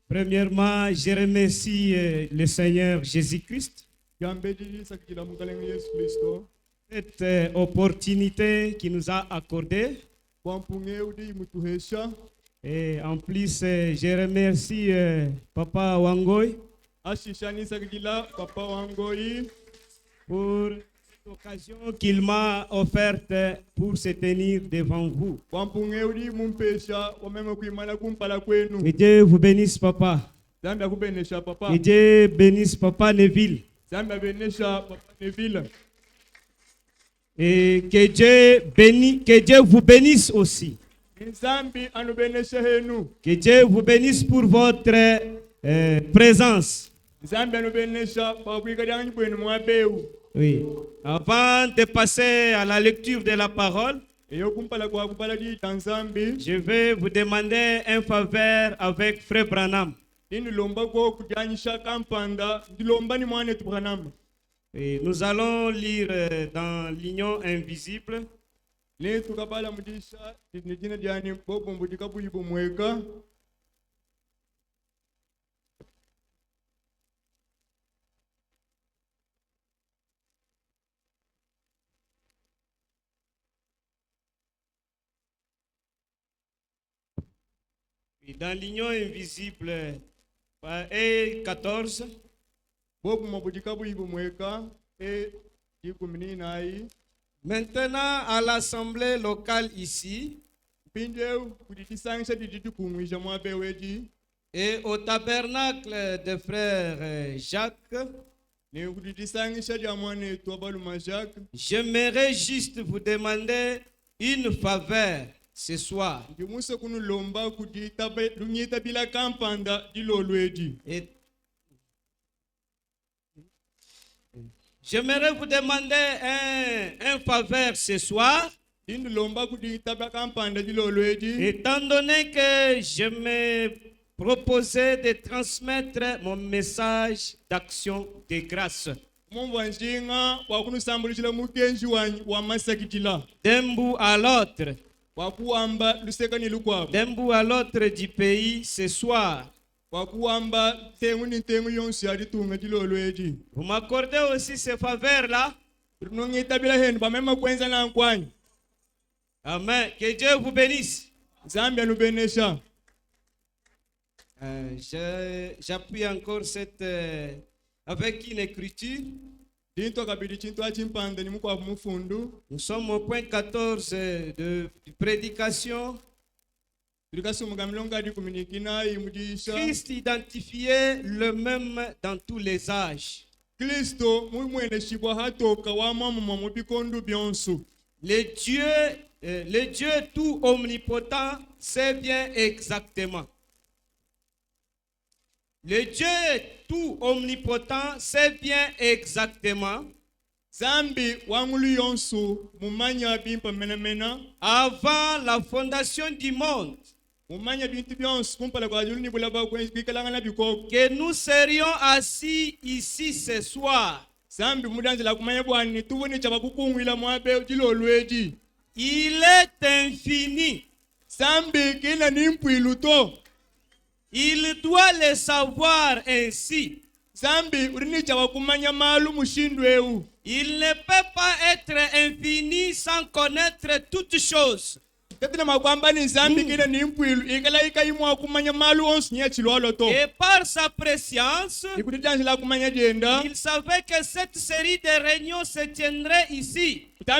Premièrement, je remercie le Seigneur Jésus-Christ cette opportunité qu'il nous a accordée. Et en plus, je remercie Papa Wangoy pour l'occasion qu'il m'a offerte pour se tenir devant vous. Que Dieu vous bénisse, Papa. Que Dieu bénisse Papa Neville. Et que Dieu vous bénisse aussi. Que Dieu vous bénisse pour votre présence. Oui. Avant de passer à la lecture de la parole, je vais vous demander un faveur avec Frère Branham. Et nous allons lire dans l'Union invisible. Dans l'Union invisible, et 14. Maintenant, à l'assemblée locale ici, et au tabernacle de frère Jacques, j'aimerais juste vous demander une faveur ce soir. J'aimerais vous demander un faveur ce soir. Étant donné que je me proposais de transmettre mon message d'action de grâce d'un bout à l'autre, du pays ce soir. Vous m'accordez aussi ces faveurs-là? Amen. Que Dieu vous bénisse. J'appuie encore cette avec une écriture. Nous sommes au point 14 de prédication. Christ identifié le même dans tous les âges. Le Dieu tout omnipotent sait bien exactement. Le Dieu tout omnipotent sait bien exactement. Avant la fondation du monde, que nous serions assis ici ce soir. Il est infini. Il doit le savoir ainsi. Il ne peut pas être infini sans connaître toutes choses. Et par sa préscience, il savait que cette série de réunions se tiendrait ici. C'est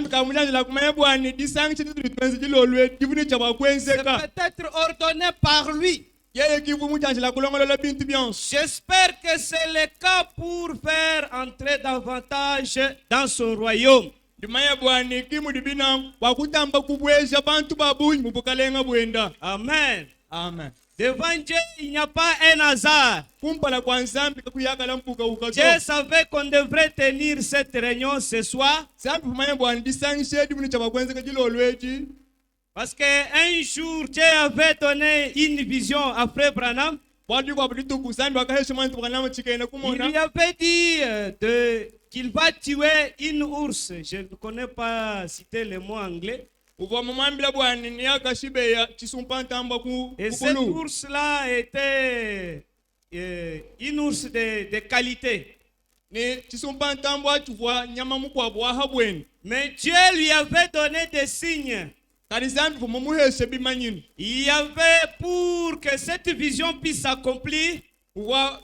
peut-être ordonné par lui. J'espère que c'est le cas pour faire entrer davantage dans son royaume. Amen. Amen. Devant Dieu, il n'y a pas un hasard. Dieu savait qu'on devrait tenir cette réunion ce soir. Parce qu'un jour, Dieu avait donné une vision à Frère Branham. Il lui avait dit qu'il va tuer une ours. Je ne connais pas citer le mot anglais. Et cet ours-là était une ours de qualité. Mais Dieu lui avait donné des signes. Il y avait pour que cette vision puisse s'accomplir. Bien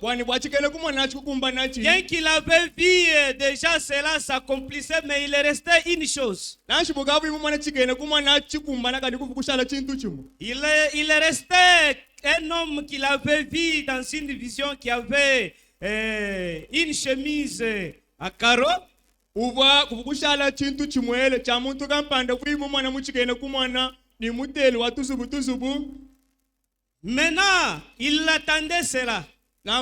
qu'il avait vu déjà cela s'accomplissait, mais il restait une chose. Il restait un homme qu'il avait vu dans une vision qui avait une chemise à carreaux. Maintenant, il attendait cela. Lui,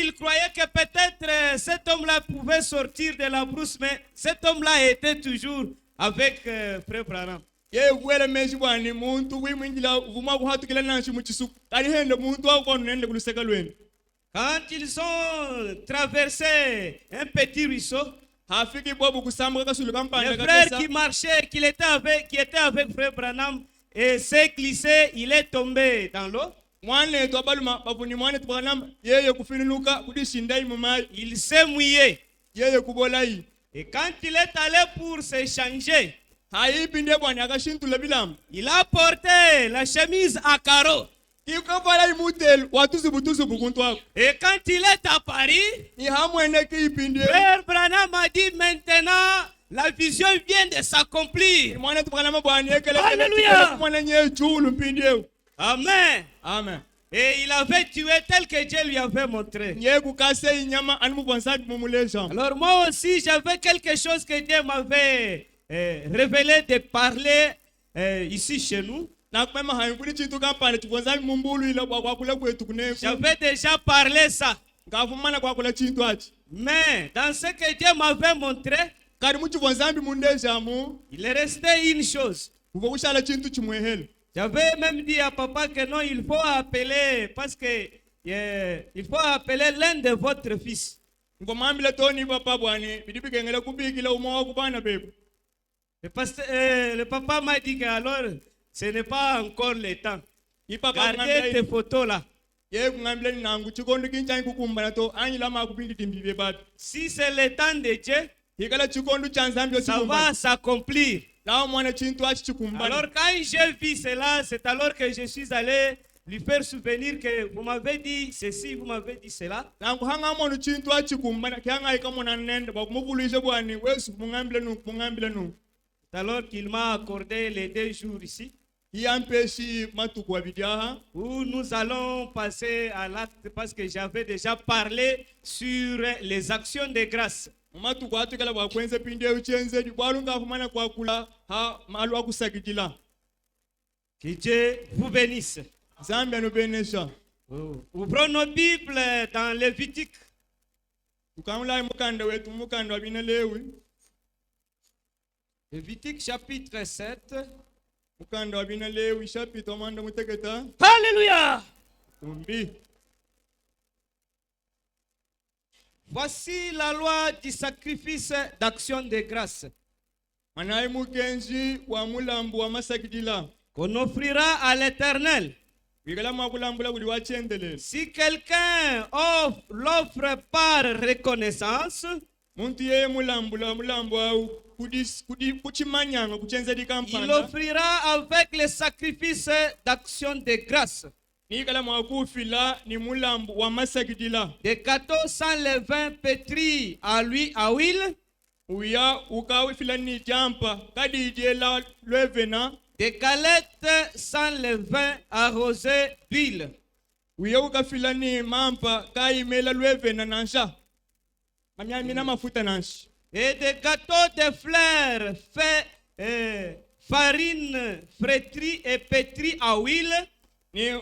il croyait que peut-être cet homme-là pouvait sortir de la brousse, mais cet homme-là était toujours avec Frère Branham. Quand ils ont traversé un petit ruisseau, le frère qui marchait, qui était avec Frère Branham, et s'est glissé, il est tombé dans l'eau. Il s'est mouillé. Et quand il est allé pour se changer, il a porté la chemise à carreaux. Et quand il est à Paris, Frère Branham a dit maintenant la vision vient de s'accomplir. Alléluia. Amen. Amen. Et il avait tué tel que Dieu lui avait montré. Alors moi aussi j'avais quelque chose que Dieu m'avait révélé de parler ici chez nous. J'avais déjà parlé ça. Mais dans ce que Dieu m'avait montré, il restait une chose. J'avais même dit à papa que non, il faut appeler, parce que il faut appeler l'un de votre fils. Le papa m'a dit que alors, ce n'est pas encore le temps. Gardez tes photos là. Si c'est le temps de Dieu, ça va s'accomplir. Alors quand j'ai vu cela, c'est alors que je suis allé lui faire souvenir que vous m'avez dit ceci, vous m'avez dit cela. C'est alors qu'il m'a accordé les 2 jours ici, où nous allons passer à l'acte, parce que j'avais déjà parlé sur les actions de grâce. Que Dieu vous bénisse. Ouvrons nos Bibles dans Lévitique. Lévitique chapitre 7. Alléluia. Voici la loi du sacrifice d'action de grâce qu'on offrira à l'Éternel. Si quelqu'un l'offre par reconnaissance, il offrira avec le sacrifice d'action de grâce des gâteaux sans levain pétris à l'huile, des galettes sans levain arrosées d'huile, et des gâteaux de fleurs faits farine frétrie et pétrie à huile, c'est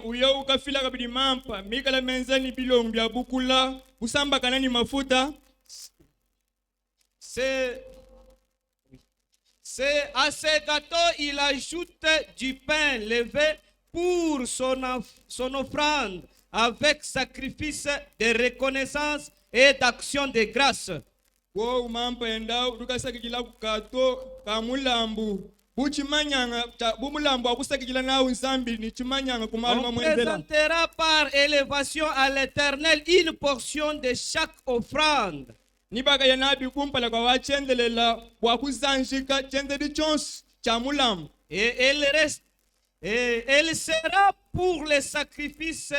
à ces gâteaux il ajoute du pain levé pour son offrande avec sacrifice de reconnaissance et d'action de grâce. wo umampenda ukasakijila kukato kamulambu buchimanyanga bumulambu akusakijila nawe nsambi ni chimanyanga kumaluma On mwenzela. présentera par élévation à l'Éternel une portion de chaque offrande. Nibaga yanabi kumpala kwa wachendelela wakuzanjika chendeli chonsi cha mulambu. Et elle sera pour les sacrifices,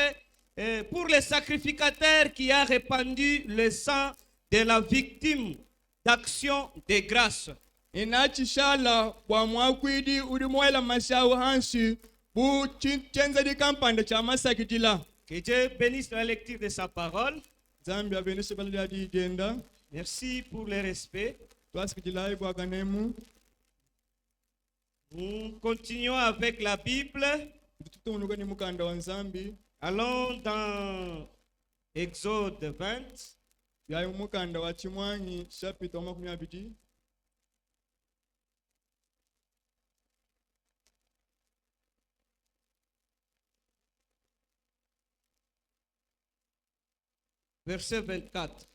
pour le sacrificateur qui a répandu le sang de la victime d'action de grâce. Inachishala kwa mwakwidi ulimwela mashawu hansi bu chenzeli kampanda cha masakijila. Que Dieu bénisse la lecture de sa parole. Zambia benese baladi igenda. Merci pour le respect. Twasikijila kwa kanemu. Nous continuons avec la Bible. Tutunuka ni mukanda wa Nzambi. Allons dans Exode 20. Yayi mukanda wa chimwanyi chapita 12. Verset 24.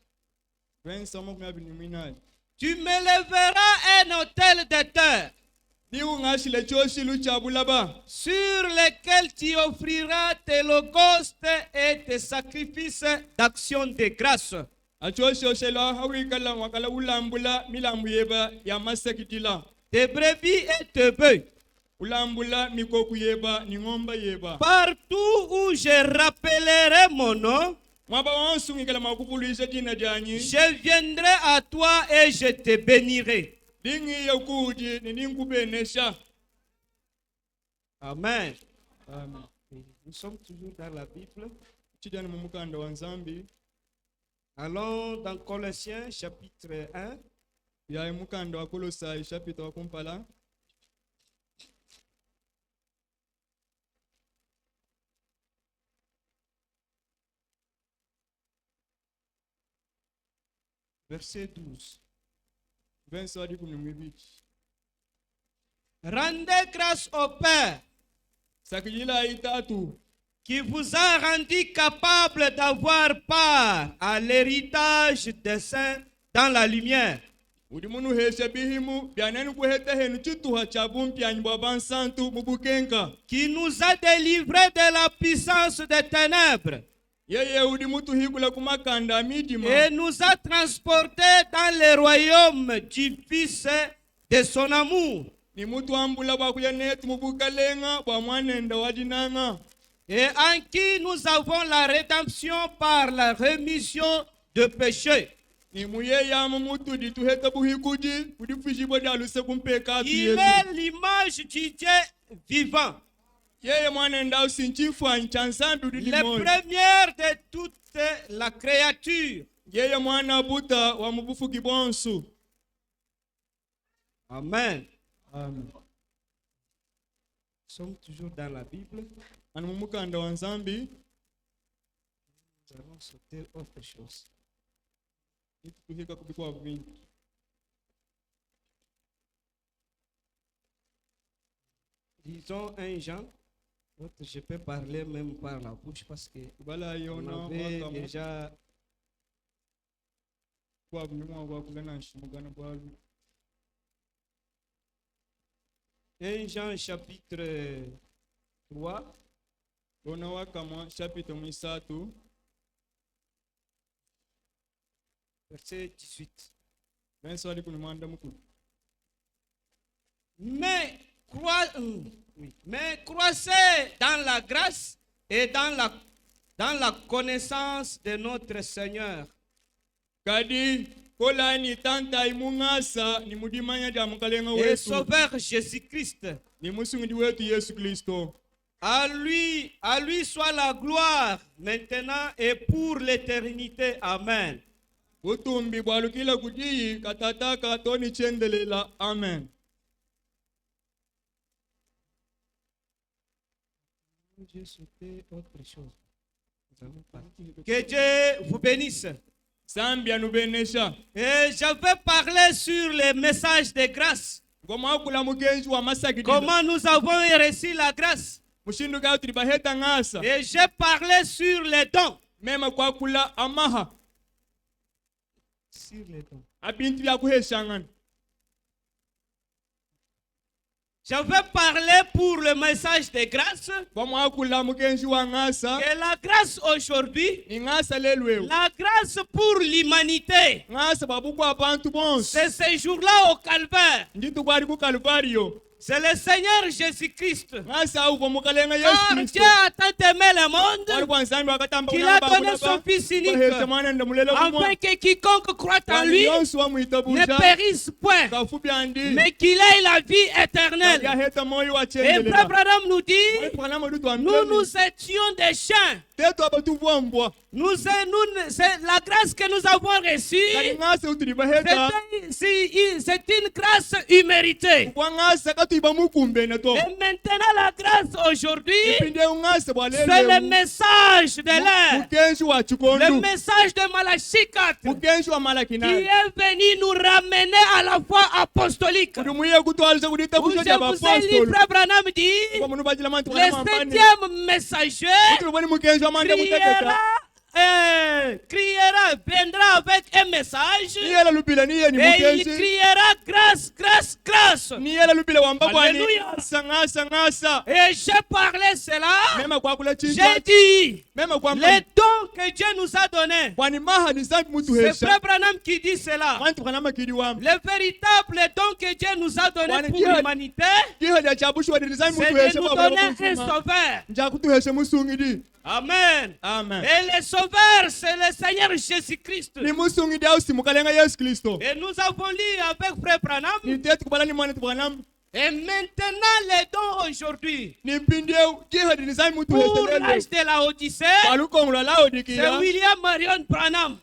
Tu m'élèveras un autel de terre sur lequel tu offriras tes holocaustes et tes sacrifices d'action de grâce. Tes brebis et tes bœufs. Partout où je rappellerai mon nom, je viendrai à toi et je te bénirai. Amen. Amen. Nous sommes toujours dans la Bible. Chidani mumukanda wa Nzambi. Allons dans Colossiens chapitre 1. Yayi mukanda wa Kolosai chapita wa kumpala. Verset 12. Rendez grâce au Père qui vous a rendu capable d'avoir part à l'héritage des saints dans la lumière. Qui nous a délivrés de la puissance des ténèbres et nous a transportés dans le royaume du Fils de son amour. Et en qui nous avons la rédemption par la rémission de péchés. Il est l'image du Dieu vivant, le premier de toute la créature. Amen. Amen. Nous sommes toujours dans la Bible. Nous allons sauter autre chose. Disons 1 Jean. Je peux parler même par la bouche parce que on avait déjà 1 Jean chapitre 3. Verset 18. Mais croissez dans la grâce et dans la connaissance de notre Seigneur et Sauveur Jésus-Christ. À lui soit la gloire maintenant et pour l'éternité. Amen. Amen. Que Dieu vous bénisse. Zambia nous bénisse. Et je vais parler sur les messages de grâce. Comment nous avons reçu la grâce. Et j'ai parlé sur les dons. Même quoi kula amaha. Sur les dons. Je vais parler pour le message de grâce. Que la grâce aujourd'hui, la grâce pour l'humanité, c'est ce jour-là au Calvaire. C'est le Seigneur Jésus-Christ. Car Dieu a tant aimé le monde qu'il a donné son Fils unique, afin que quiconque croit en lui ne périsse point, mais qu'il ait la vie éternelle. Et Frère Branham nous dit, nous étions des chiens. C'est la grâce que nous avons reçue. C'est une grâce imméritée. Et maintenant la grâce aujourd'hui, c'est le message de l'ère, le message de Malachie 4, qui est venu nous ramener à la foi apostolique. Où je vous ai lu, Frère Branham dit, le 7e messager criera, viendra avec un message, et il criera grâce, grâce, grâce. Alléluia. Et j'ai parlé cela, j'ai dit les dons que Dieu nous a donnés. C'est Frère Branham qui dit cela. Le véritable don que Dieu nous a donné pour l'humanité, c'est de nous donner un sauveur. Amen. Amen. Et le sauveur, c'est le Seigneur Jésus-Christ. Et nous avons lu avec Frère Branham. Et maintenant, les dons aujourd'hui, pour l'âge de la Odyssée, c'est William Marion Branham.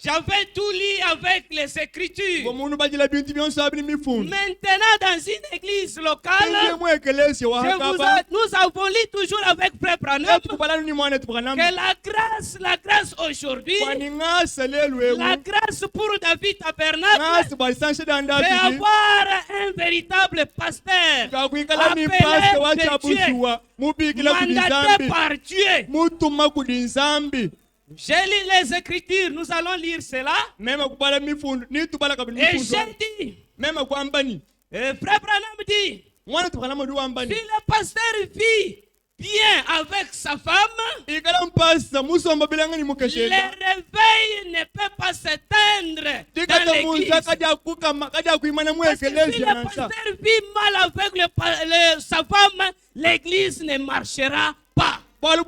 J'avais tout lu avec les Écritures. Maintenant, dans une église locale, nous avons lu toujours avec Frère Branham que la grâce aujourd'hui, la grâce pour David Tabernacle, c'est avoir un véritable pasteur appelé de Dieu, mandaté par Dieu. J'ai lu les Écritures, nous allons lire cela. Et j'ai dit, Frère Branham dit, si le pasteur vit bien avec sa femme, le réveil ne peut pas s'éteindre dans l'église. Parce que si le pasteur vit mal avec sa femme, l'église ne marchera pas. Alors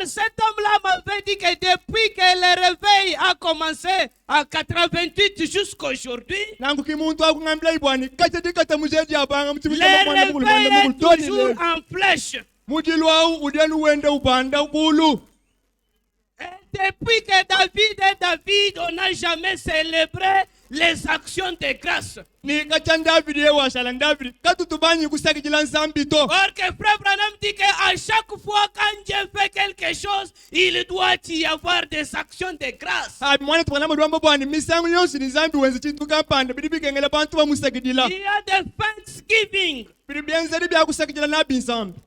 cet homme-là m'avait dit que depuis que le réveil a commencé à 88 jusqu'à aujourd'hui, le réveil est toujours en flèche. Et depuis que David, on n'a jamais célébré les actions de grâce. Or que Frère Branham dit qu'à chaque fois quand Dieu fait quelque chose, il doit y avoir des actions de grâce. Il y a des thanksgiving.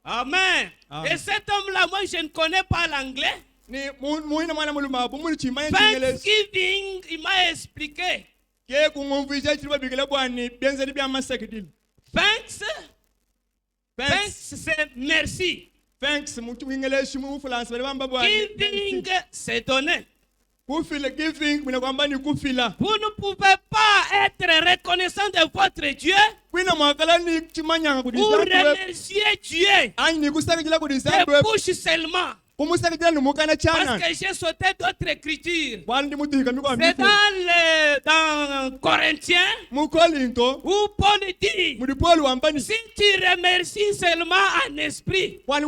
Amen. Et cet homme-là, moi je ne connais pas l'anglais. Thanksgiving, il m'a expliqué. Thanks, c'est merci. Giving, c'est donner. Vous ne pouvez pas être reconnaissant de votre Dieu ou remercier Dieu de bouche seulement. Parce que j'ai sauté d'autres écritures. C'est dans Corinthiens où Paul dit, si tu remercies seulement en esprit, mais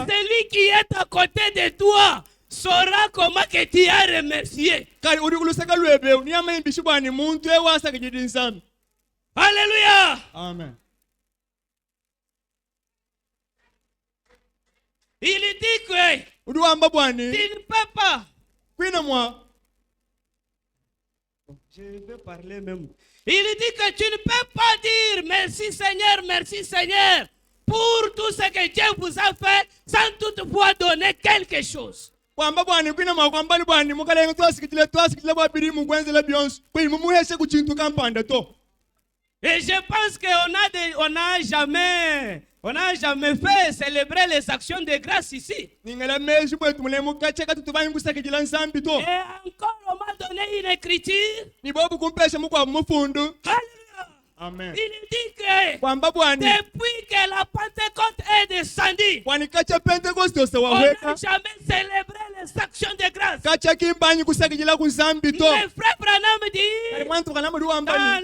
celui qui est à côté de toi saura comment que tu as remercié. Alléluia. Amen. Il dit que tu ne peux pas. Je vais parler même. Il dit que tu ne peux pas dire merci Seigneur pour tout ce que Dieu vous a fait sans toutefois donner quelque chose. kwamba bwana kwina makwamba bwana mukalenga twasikitile babiri mukwenzela byonso kwi mumuheshe ku chintu kampanda to. Et je pense qu'on n'a jamais fait célébrer les actions de grâce ici. Et encore, on m'a donné une écriture. Amen. Il dit que depuis que la Pentecôte est descendue, on n'a jamais célébré les actions de grâce. Mais frère Branham dit, dans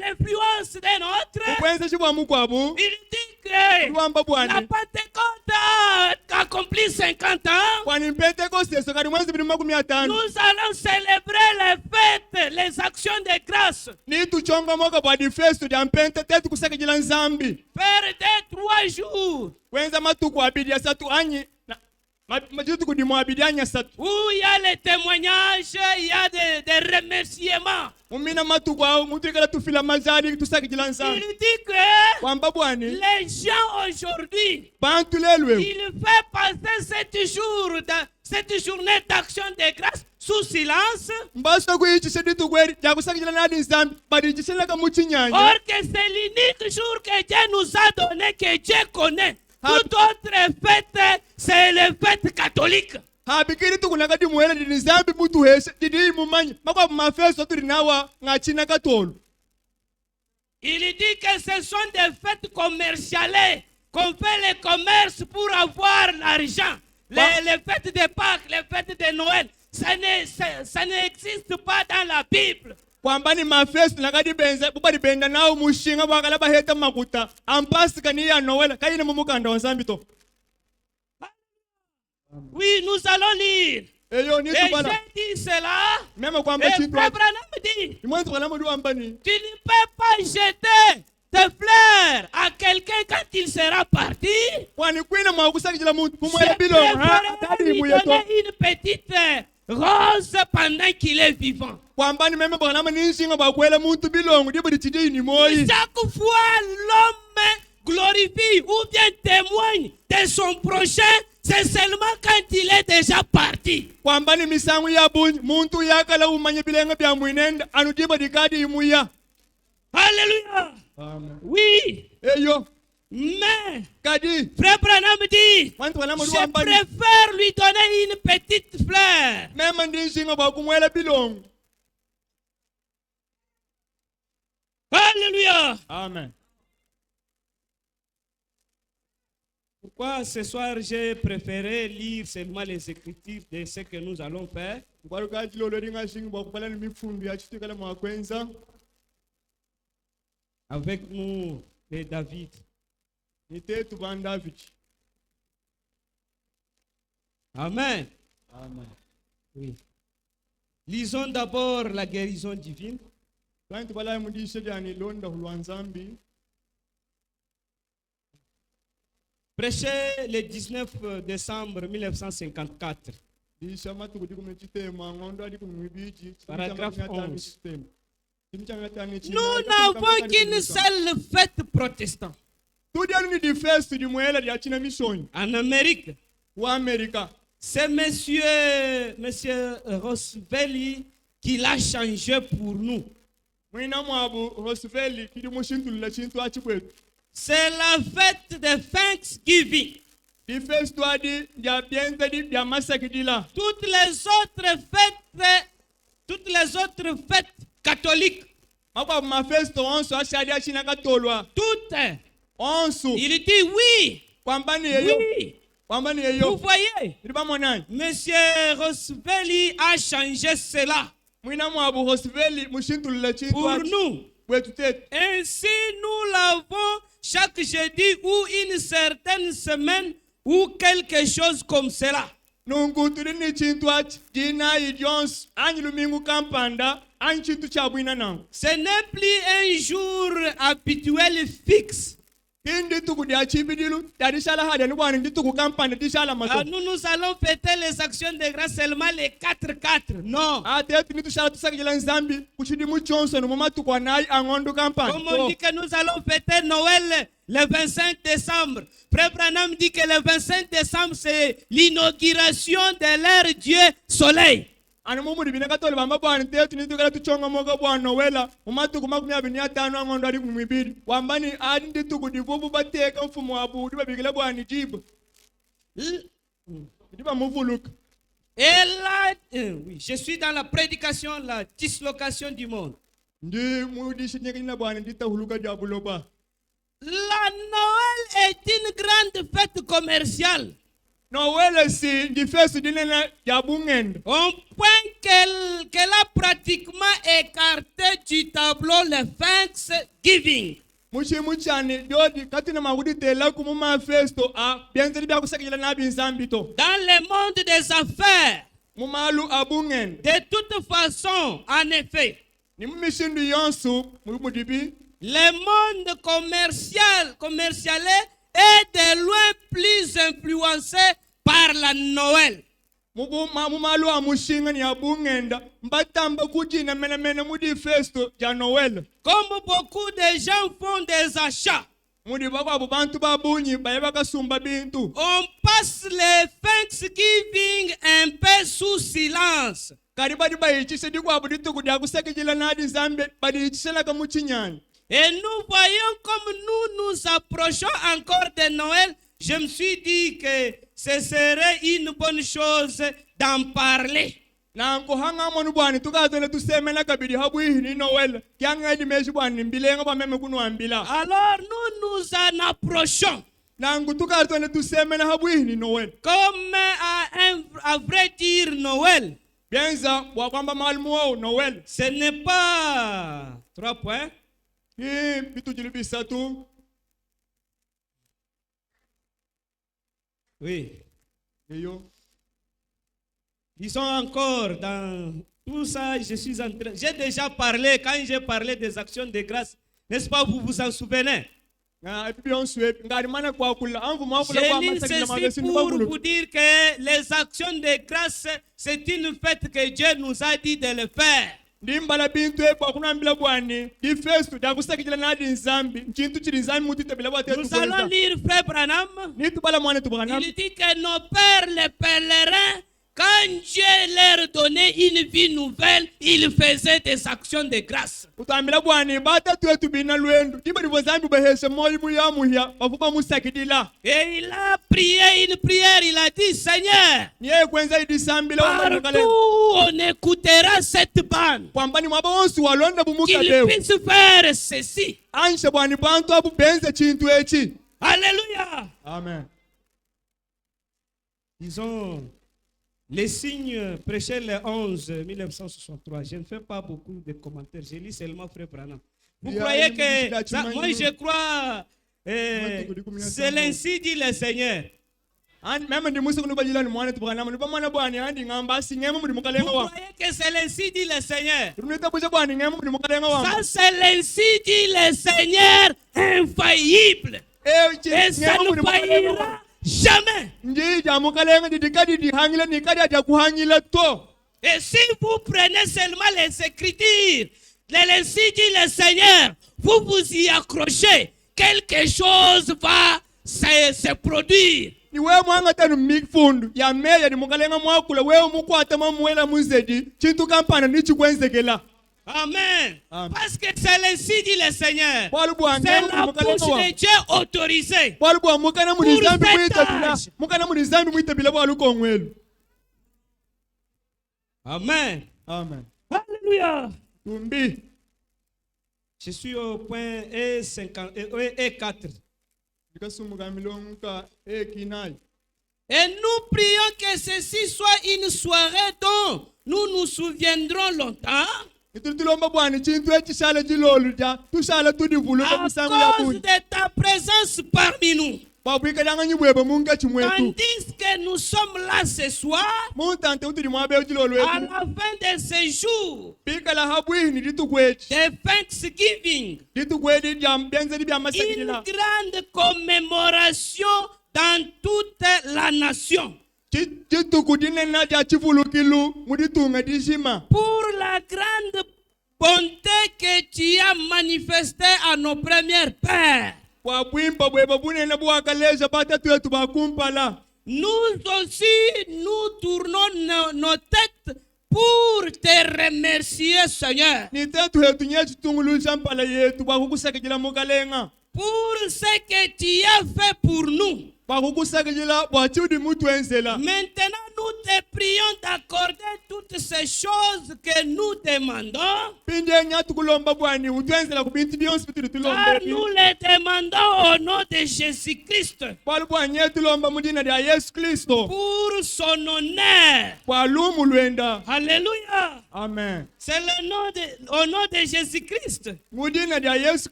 l'influence de notre, il dit que la Pentecôte a accompli 50 ans. Nous allons célébrer les fêtes, les actions de grâce. Faire des 3 jours. Où il y a les témoignages, il y a des remerciements. Il dit que les gens aujourd'hui, ils font passer cette journée d'action de grâce sous silence. Or que c'est l'unique jour que Dieu nous a donné, que Dieu connaît. Toute autre fête, c'est les fêtes catholiques. Il dit que ce sont des fêtes commerciales, qu'on fait les commerces pour avoir l'argent. Les fêtes de Pâques, les fêtes de Noël, ça n'existe pas dans la Bible. Oui, nous allons lire. Et j'ai dit cela. Et Frère Branham dit, tu ne peux pas jeter des fleurs à quelqu'un quand il sera parti. Je préfère lui donner une petite rose pendant qu'il est vivant. Chaque fois l'homme glorifie ou bien témoigne de son prochain, c'est seulement quand il est déjà parti. Alléluia. Oui. Mais Frère Branham dit, je préfère lui donner une petite fleur. Alléluia. Amen. Pourquoi ce soir j'ai préféré lire seulement les écritures de ce que nous allons faire? Avec nous, les David. Amen. Amen. Oui. Lisons d'abord la guérison divine. Prêché le 19 décembre 1954. Paragraphe 11. Nous n'avons qu'une seule fête protestante. En Amérique. C'est monsieur Roosevelt qui l'a changé pour nous. C'est la fête de Thanksgiving. Toutes les autres fêtes catholiques, toutes, il dit oui. Oui. Vous voyez, monsieur Roosevelt a changé cela pour nous. Ainsi, nous l'avons chaque jeudi ou une certaine semaine ou quelque chose comme cela. Ce n'est plus un jour habituel fixe. Nous allons fêter les actions de grâce seulement les 4-4. Non. Comme on dit que nous allons fêter Noël le 25 décembre. Frère Branham dit que le 25 décembre, c'est l'inauguration de leur Dieu Soleil. Et là, oui, je suis dans la prédication, la dislocation du monde. La Noël est une grande fête commerciale. Au point qu'elle a pratiquement écarté du tableau le Thanksgiving. Dans le monde des affaires, de toute façon, en effet, le monde commercial est de loin plus influencé par la Noël. Comme beaucoup de gens font des achats, on passe le Thanksgiving un peu sous silence. Et nous voyons comme nous approchons encore de Noël. Je me suis dit que ce serait une bonne chose d'en parler. Alors nous en approchons. Comme à vrai dire Noël. Ce n'est pas 3 points. Oui. Ils sont encore dans tout ça. Je suis en train. J'ai déjà parlé, quand j'ai parlé des actions de grâce, n'est-ce pas, vous vous en souvenez? Je lis ceci pour vous dire que les actions de grâce, c'est une fête que Dieu nous a dit de le faire. Nous allons lire Frère Branham. Il dit que nos pères, les pèlerins, quand Dieu leur donnait une vie nouvelle, ils faisaient des actions de grâce. Et il a prié une prière, il a dit, Seigneur, partout on écoutera cette bande, qu'il puisse faire ceci. Alléluia. Amen. Disons, les signes prêchés le 11 1963. Je ne fais pas beaucoup de commentaires. Je lis seulement Frère Branham. Vous croyez que moi je crois c'est l'ainsi dit le Seigneur. Vous croyez que c'est l'ainsi dit le Seigneur? Ça c'est l'ainsi dit le Seigneur infaillible. Et ça ne faillira jamais. Et si vous prenez seulement les Écritures, l'ainsi dit le Seigneur, vous vous y accrochez, quelque chose va se produire. Amen. Parce que c'est l'ainsi dit le Seigneur. C'est la bouche de Dieu autorisée. Amen. Amen. Alléluia. Je suis au point E4. Et nous prions que ceci soit une soirée dont nous nous souviendrons longtemps. À cause de ta présence parmi nous. Tandis que nous sommes là ce soir, à la fin de ce jour, de Thanksgiving, une grande commémoration dans toute la nation. Pour la grande bonté que tu as manifestée à nos premiers pères. Nous aussi, nous tournons nos têtes pour te remercier, Seigneur. Pour ce que tu as fait pour nous. Maintenant, nous te prions d'accorder toutes ces choses que nous demandons. Car nous les demandons au nom de Jésus-Christ. Pour son honneur. Alléluia. Amen. C'est au nom de Jésus-Christ.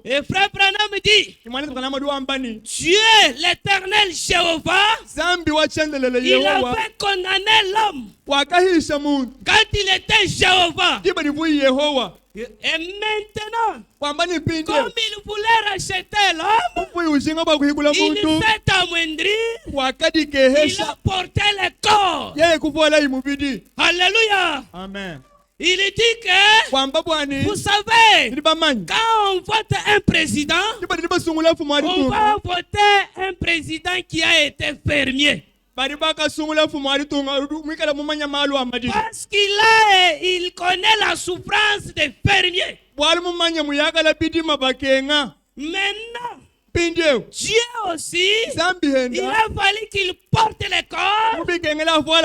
Et frère Branham dit, Dieu, l'éternel Jéhovah, il avait condamné l'homme quand il était Jéhovah. Et maintenant, comme il voulait racheter l'homme, il s'est amoindri, il a porté le corps. Alléluia. Amen. Il dit que, vous savez, quand on vote un président, on va voter un président qui a été fermier. Parce qu'il connaît la souffrance des fermiers. Maintenant, Dieu aussi, il a fallu qu'il porte le corps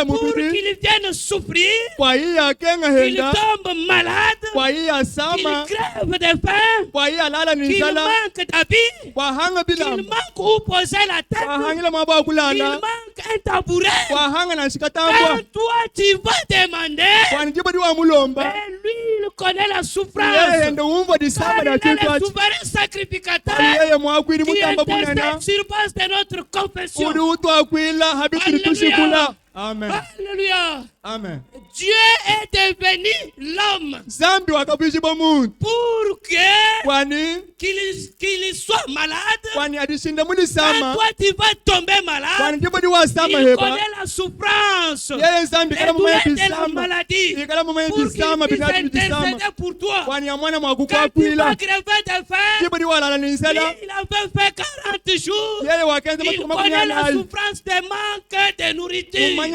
pour qu'il vienne souffrir, qu'il tombe malade, qu'il crève de faim, qu'il manque d'habits, qu'il manque où poser la tête, qu'il manque un tabouret. Quand toi tu vas demander, mais lui il connaît la souffrance, car il est le souverain sacrificateur qui intercède sur base de notre confession. Alléluia. Amen. Alléluia. Amen. Dieu est devenu l'homme pour qu'il soit malade. Quand toi tu vas tomber malade, il connaît la souffrance et douleur de la maladie pour qu'il puisse intercéder pour toi. Quand tu vas crever de faim, il avait fait 40 jours. Il connaît la souffrance de manque de nourriture. Il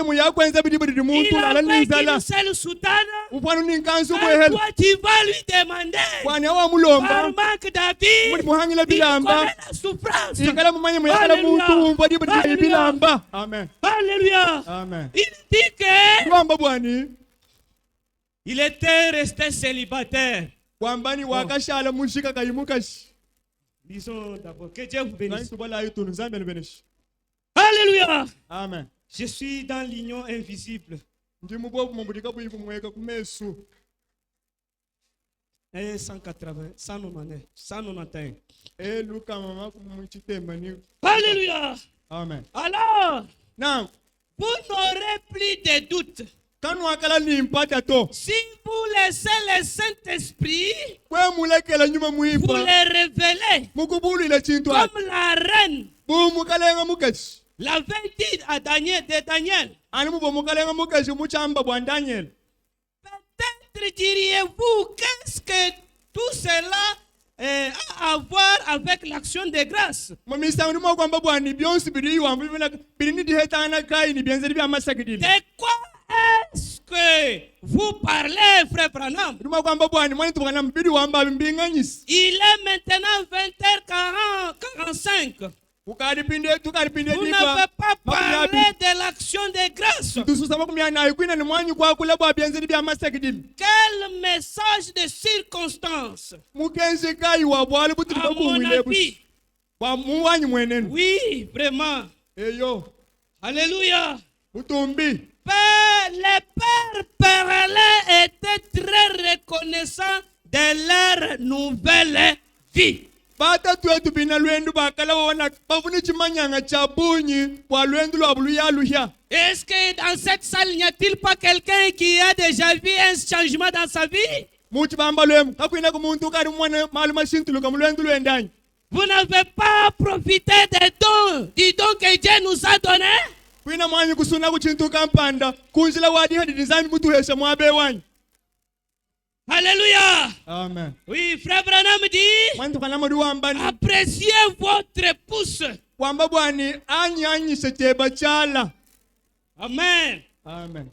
a fait une seule soutane. Toi tu vas lui demander par manque d'habits. Il connaît la souffrance. Alléluia. Amen. Alléluia. Amen. Il dit que il était resté célibataire. Disons d'abord que Dieu vous bénisse. Alléluia. Amen. Je suis dans l'union invisible. Et 180, 191. Alléluia. Amen. Alors, Now, vous n'aurez plus de doute. Si vous laissez le Saint-Esprit vous le révéler comme la reine l'avait dit à Daniel, peut-être diriez-vous qu'est-ce que tout cela a à voir avec l'action de grâce. De quoi est-ce que vous parlez, frère Branham? Il est maintenant 20h45. Vous n'avez pas parlé de l'action de grâce. Quel message de circonstance? À mon avis. Oui, vraiment. Alléluia. Les pères parallèles étaient très reconnaissants de leur nouvelle vie. Est-ce que dans cette salle, n'y a-t-il pas quelqu'un qui a déjà vu un changement dans sa vie? Vous n'avez pas profité des dons, du don que Dieu nous a donné? Alléluia. Amen. Oui, frère Branham dit, Mwantu kana mudi wambani. appréciez votre pouce. Wamba bwani anyanyise cheba chala. Amen. Amen.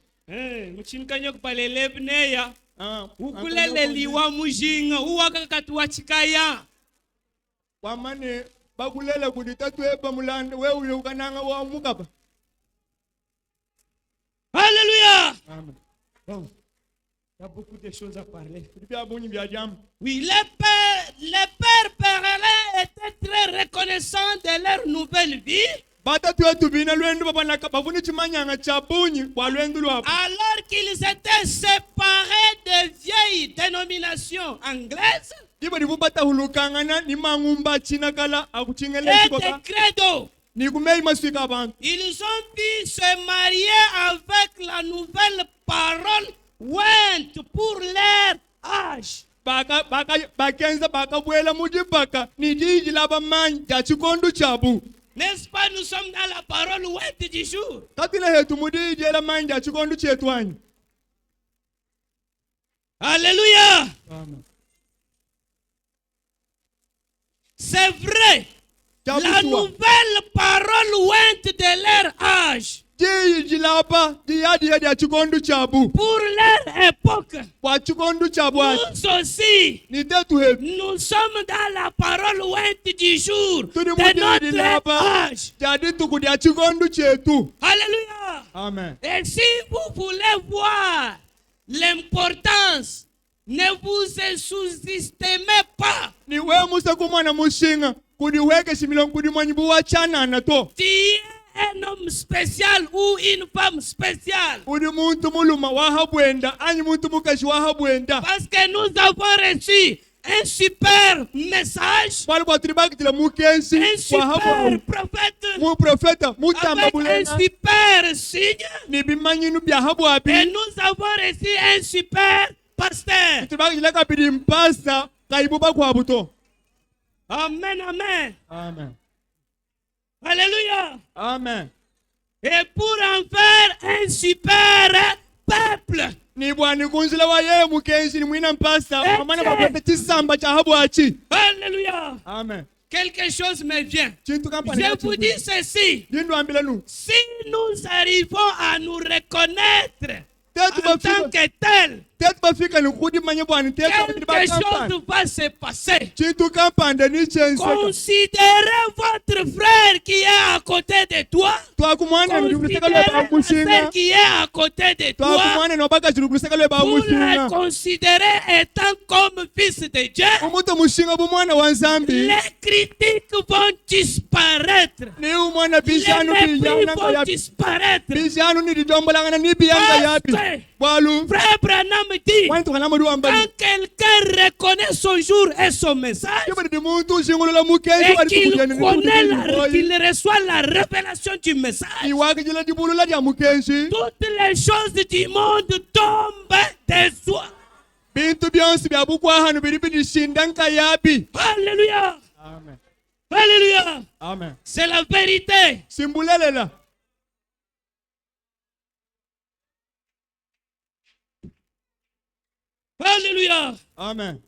Muchinkanya kupalele bneya. Ah, Ukulele liwa mujinga uwaka katuwa chikaya. Wamane bakulela kuditatu eba mulanda we uyo kananga wa mukaba. Alléluia. Amen. Bon. Il y a beaucoup de choses à parler. Oui, les pères parrains étaient très reconnaissants de leur nouvelle vie. Alors qu'ils étaient séparés de vieilles dénominations anglaises et de credos. Ils ont pu se marier avec la nouvelle parole went pour leur âge. N'est-ce pas, nous sommes dans la parole went du jour. Alléluia. C'est vrai. La nouvelle parole went de leur âge. Pour leur époque, nous aussi, nous sommes dans la parole went du jour de notre âge. Alléluia. Amen. Et si vous voulez voir l'importance, ne vous sous-estimez pas. Tu es un homme spécial ou une femme spéciale. Parce que nous avons reçu un super message, un super prophète, avec un super signe, et nous avons reçu un super pasteur. Amen, amen. Amen. Alléluia. Amen. Et pour en faire un super peuple. Alléluia. Amen. Quelque chose me vient. Je vous dis ceci. Si nous arrivons à nous reconnaître en tant que tel, quelque chose va se passer. Considérez votre frère qui est à côté de toi. Considérez la sœur qui est à côté de toi. Vous la considérez étant comme fils de Dieu. Les critiques vont disparaître. Les mépris vont disparaître. Frère Branham dit, quand quelqu'un reconnaît son jour et son message, et qu'il reçoit la révélation du message, toutes les choses du monde tombent des soi. Alléluia. Amen. Alléluia. Amen. C'est la vérité. Alléluia. Amen.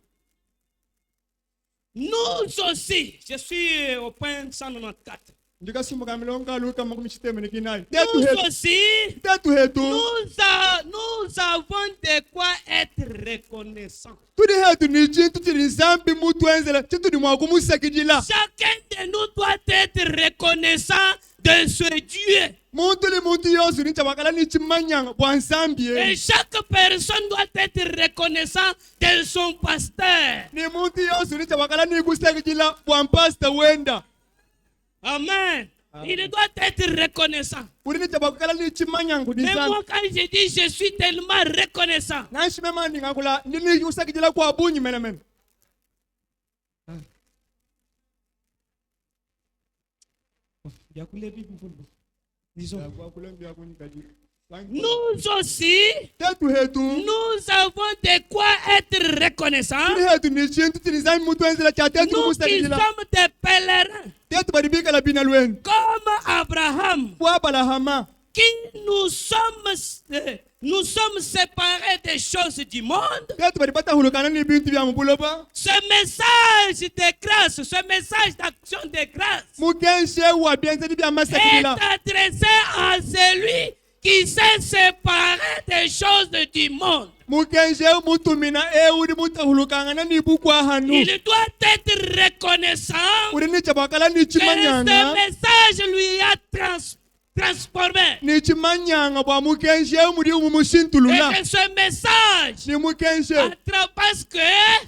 Nous aussi, je suis au point 194. Nous aussi, nous avons de quoi être reconnaissants. Chacun de nous doit être reconnaissant de ce Dieu. Et chaque personne doit être reconnaissant de son pasteur. Amen. Il doit être reconnaissant. Mais moi, quand je dis je suis tellement reconnaissant, nous aussi, nous avons de quoi être reconnaissants. Nous qui sommes des pèlerins, comme Abraham, qui nous sommes séparés des choses du monde, ce message de grâce, ce message d'action de grâce est adressé à celui qui s'est séparé des choses du monde. Il doit être reconnaissant que ce message lui a transformé. Et que ce message, parce que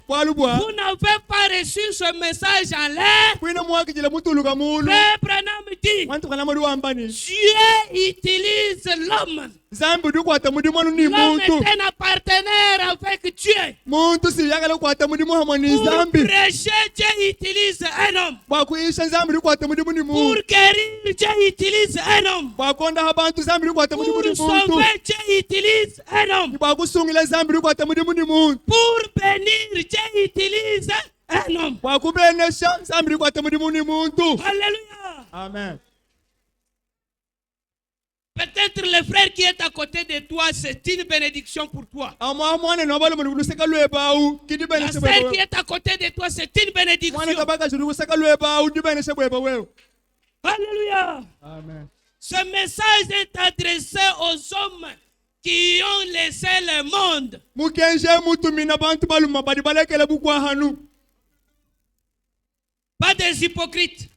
vous n'avez pas reçu ce message en l'air, Frère Branham dit, Dieu utilise l'homme. L'homme est un partenaire avec Dieu. Pour prêcher, Dieu utilise un homme. Pour guérir, Dieu utilise un homme. Pour sauver, Dieu utilise un homme. Pour bénir, Dieu utilise un homme. Alléluia. Amen. Peut-être le frère qui est à côté de toi, c'est une bénédiction pour toi. La sœur qui est à côté de toi, c'est une bénédiction. Alléluia. Amen. Ce message est adressé aux hommes qui ont laissé le monde. Pas des hypocrites.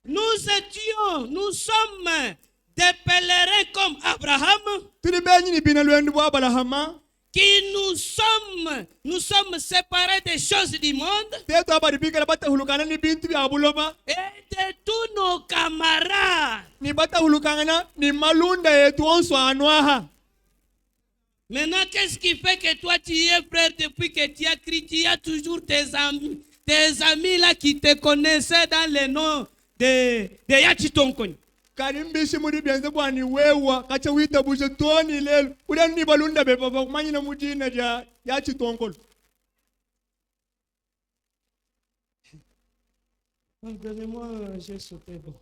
Nous sommes des pèlerins comme Abraham, qui nous sommes séparés des choses du monde et de tous nos camarades. Maintenant, qu'est-ce qui fait que toi tu es frère depuis que tu as crié, tu as toujours tes amis là qui te connaissaient dans le nom de Yachitonkoni. Donnez-moi, j'ai sauté. Bon.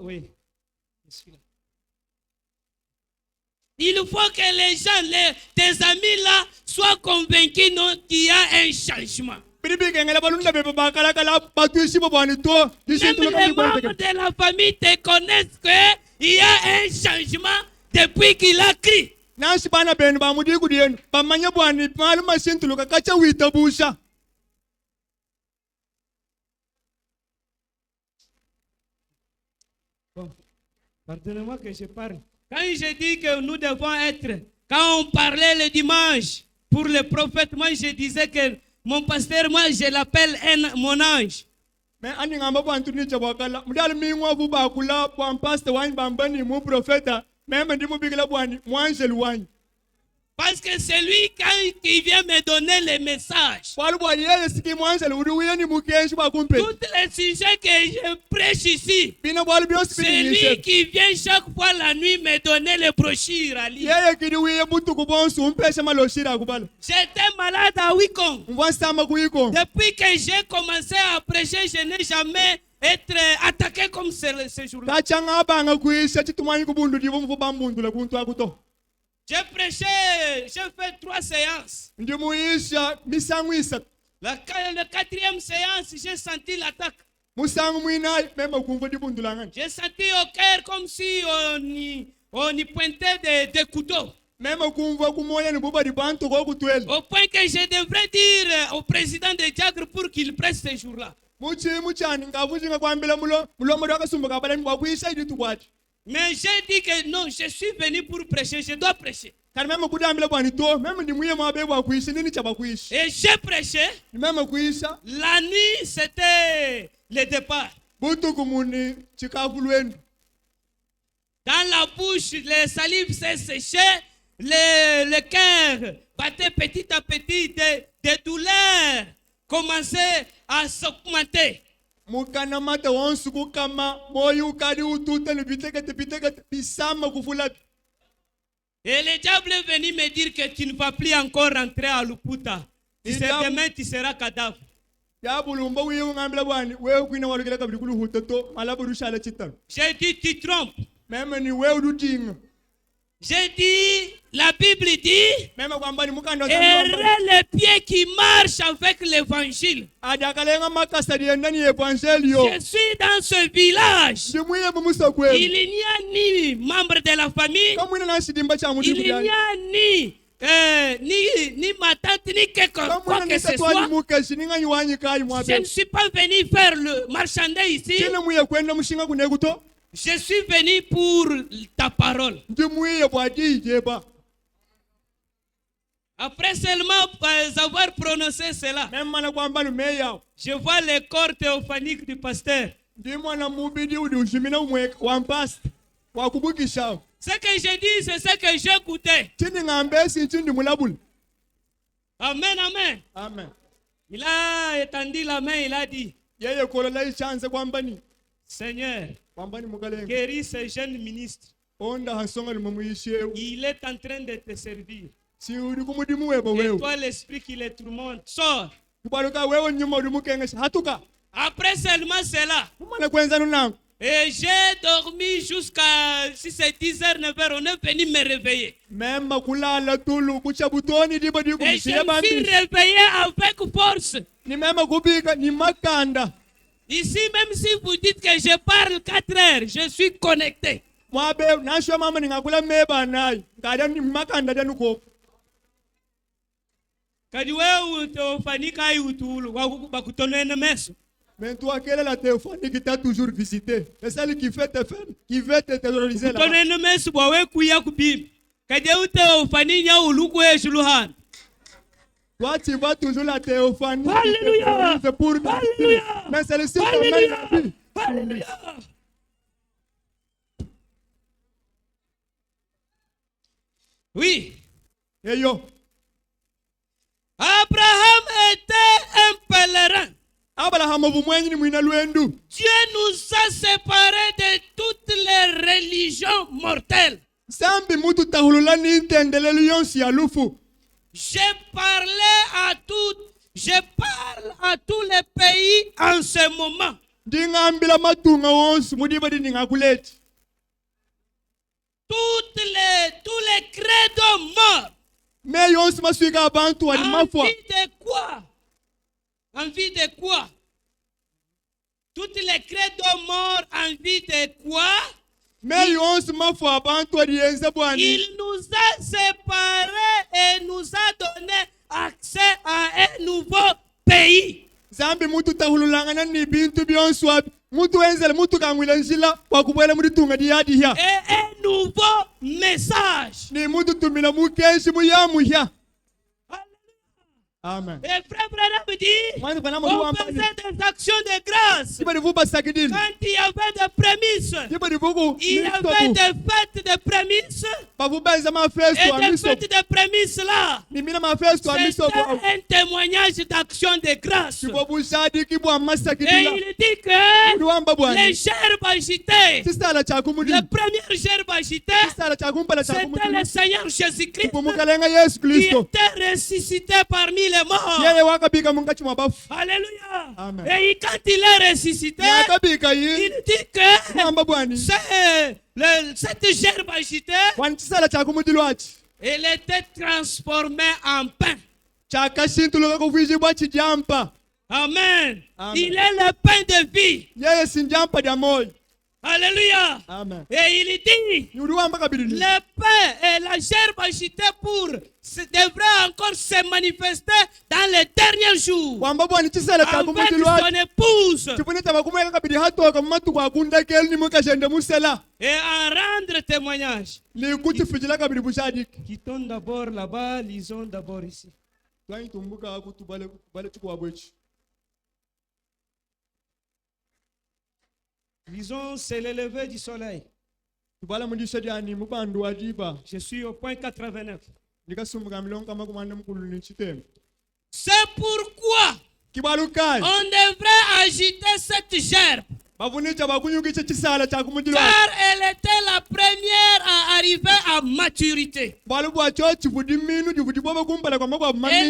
Oui. Il faut que les gens, tes amis là, soient convaincus qu'il y a un changement. Même les membres de la famille te connaissent qu'il y a un changement depuis qu'il a crié. Bon, pardonnez-moi que je parle. Quand je dis que nous devons être, quand on parlait le dimanche pour le prophète, moi je disais que mon pasteur, moi je l'appelle mon ange. Mais parce que c'est lui qui vient me donner les messages. Tous les sujets que je prêche ici, c'est lui qui vient chaque fois la nuit me donner les brochures à lire. J'étais malade à Wikong. Depuis que j'ai commencé à prêcher, je n'ai jamais été attaqué comme ce jour-là. J'ai prêché, j'ai fait 3 séances. La 4e séance, j'ai senti l'attaque. J'ai senti au cœur comme si on y pointait des couteaux. Au point que je devrais dire au président de Diagre pour qu'il presse ce jour-là. Mais j'ai dit que non, je suis venu pour prêcher, je dois prêcher. Et j'ai prêché. La nuit, c'était le départ. Dans la bouche, les salives s'est séché, le cœur battait petit à petit, des douleurs commençaient à s'augmenter. Et le diable est venu me dire que tu ne vas plus encore rentrer à Luputa. Demain tu seras cadavre. J'ai dit tu trompes. J'ai dit, la Bible dit, errer les pieds qui marchent avec l'évangile. Je suis dans ce village. Il n'y a ni membre de la famille, il n'y a ni ma tante, ni quoi que ce soit. Je ne suis pas venu faire le marchandé ici. Je suis venu pour ta parole. Après seulement avoir prononcé cela, je vois les corps théophaniques du pasteur. Ce que j'ai dit, c'est ce que j'ai écouté. Amen, amen. Amen. Il a étendu la main, il a dit, Seigneur, guéris ce jeune ministre. Il est en train de te servir. Et toi, l'esprit qui le tourmente, sors. Après seulement cela, et j'ai dormi jusqu'à, si c'est 10h, 9h, on est venu me réveiller. Et je me suis réveillé avec force. Ici, même si vous dites que je parle 4 heures, je suis connecté. Kadi wewe utofanyika utulu bakutonene meso. Mais toi, quelle est la théophanie qui t'a toujours visité? C'est celle qui veut te faire, qui veut te terroriser là. Tonene meso bwa kuya kubim. Kadi utofani nya uluku eshuluhan. Toi, tu vois toujours la théophanie. Alléluia. C'est pour Alléluia. mais c'est le signe Alléluia. Alléluia. Oui. Hey yo. Abraham était un pèlerin. Dieu nous a séparés de toutes les religions mortelles. Je parle à tous les pays en ce moment. Tous les credos morts. Envie de quoi? Envie de quoi? Toutes les credos morts, envie de quoi? Il nous a séparés et nous a donné accès à un nouveau pays. Un nouveau message. Amen. Et frère Branham dit, on faisait des actions de grâce. Quand il y avait des prémices, il y avait des fêtes de prémices. Et des fêtes de prémices là, c'était un témoignage d'action de grâce. Et il dit que les gerbes agitées, les premières gerbes agitées, c'était le Seigneur Jésus-Christ qui était ressuscité parmi les morts. Alléluia. Amen. Et quand il est ressuscité, il dit que cette gerbe agitée, elle était transformée en pain. Amen. Il est le pain de vie. Alléluia. Amen. Et il dit, le pain et la gerbe agitée devraient encore se manifester dans les derniers jours avec son épouse et en rendre témoignage. Quittons d'abord là-bas, lisons d'abord ici. Lisons, c'est le lever du soleil. Je suis au point 89. C'est pourquoi on devrait agiter cette gerbe. Car elle était la première à arriver à maturité. Elle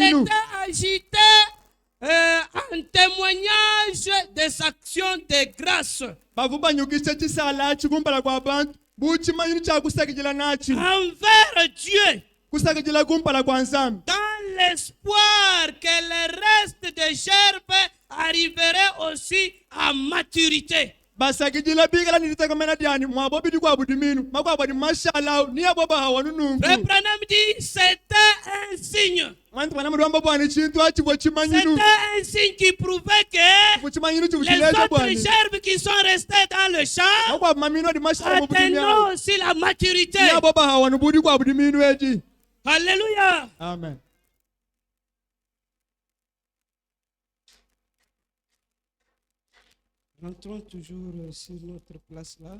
était agitée en témoignage des actions de grâce envers Dieu, dans l'espoir que le reste des gerbes arriverait aussi à maturité. Frère Branham dit c'était un signe. C'était un signe qui prouvait que les autres gerbes qui sont restées dans le champ atteindront aussi la maturité. Alléluia. Amen. Rentrons toujours sur notre place là.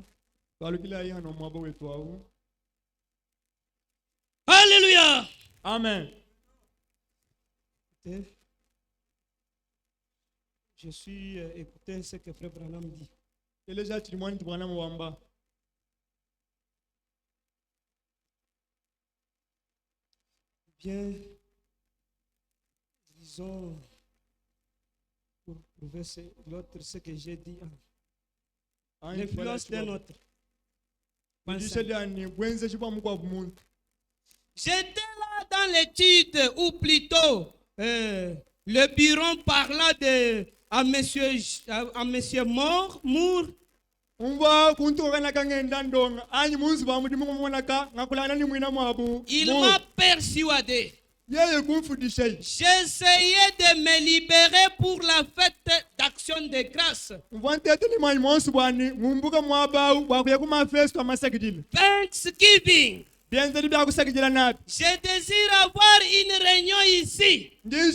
Alléluia. Amen. Je suis écouté ce que Frère Branham dit. Bien, disons, pour prouver l'autre, ce que j'ai dit. L'influence d'un autre. J'étais là dans l'étude, ou plutôt le bureau parlant à monsieur Moore. Il m'a persuadé. J'essayais de me libérer pour la fête d'action de grâce. Thanksgiving. Je désire avoir une réunion ici. Le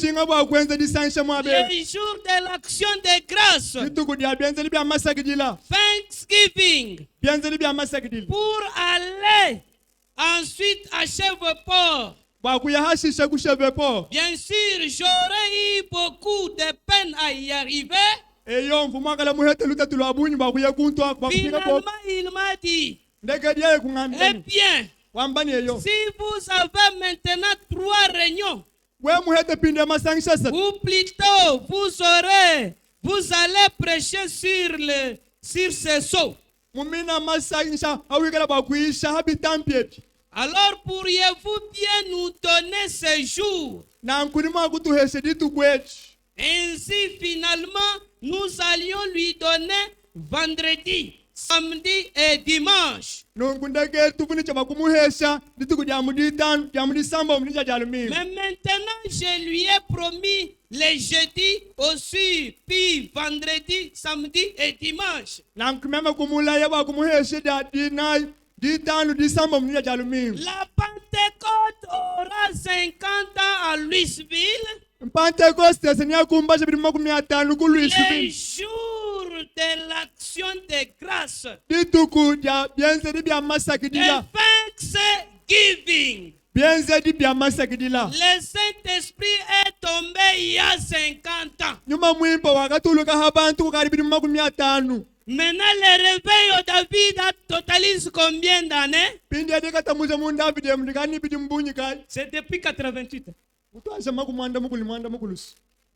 jour de l'action de grâce. Thanksgiving. Pour aller ensuite à Cheveport. Bien sûr, j'aurais eu beaucoup de peine à y arriver. Finalement, il m'a dit, eh bien, si vous avez maintenant 3 réunions, ou plutôt vous allez prêcher sur ce sceau. Alors pourriez-vous bien nous donner ce jour? Ainsi finalement, nous allions lui donner vendredi, samedi et dimanche. Mais maintenant, je lui ai promis les jeudis aussi, puis vendredi, samedi et dimanche. La Pentecôte aura 50 ans à Louisville. Les jours de l'action de grâce. De Thanksgiving. Le Saint-Esprit est tombé il y a 50 ans. Maintenant, le réveil au David totalise combien d'années? C'est depuis 88.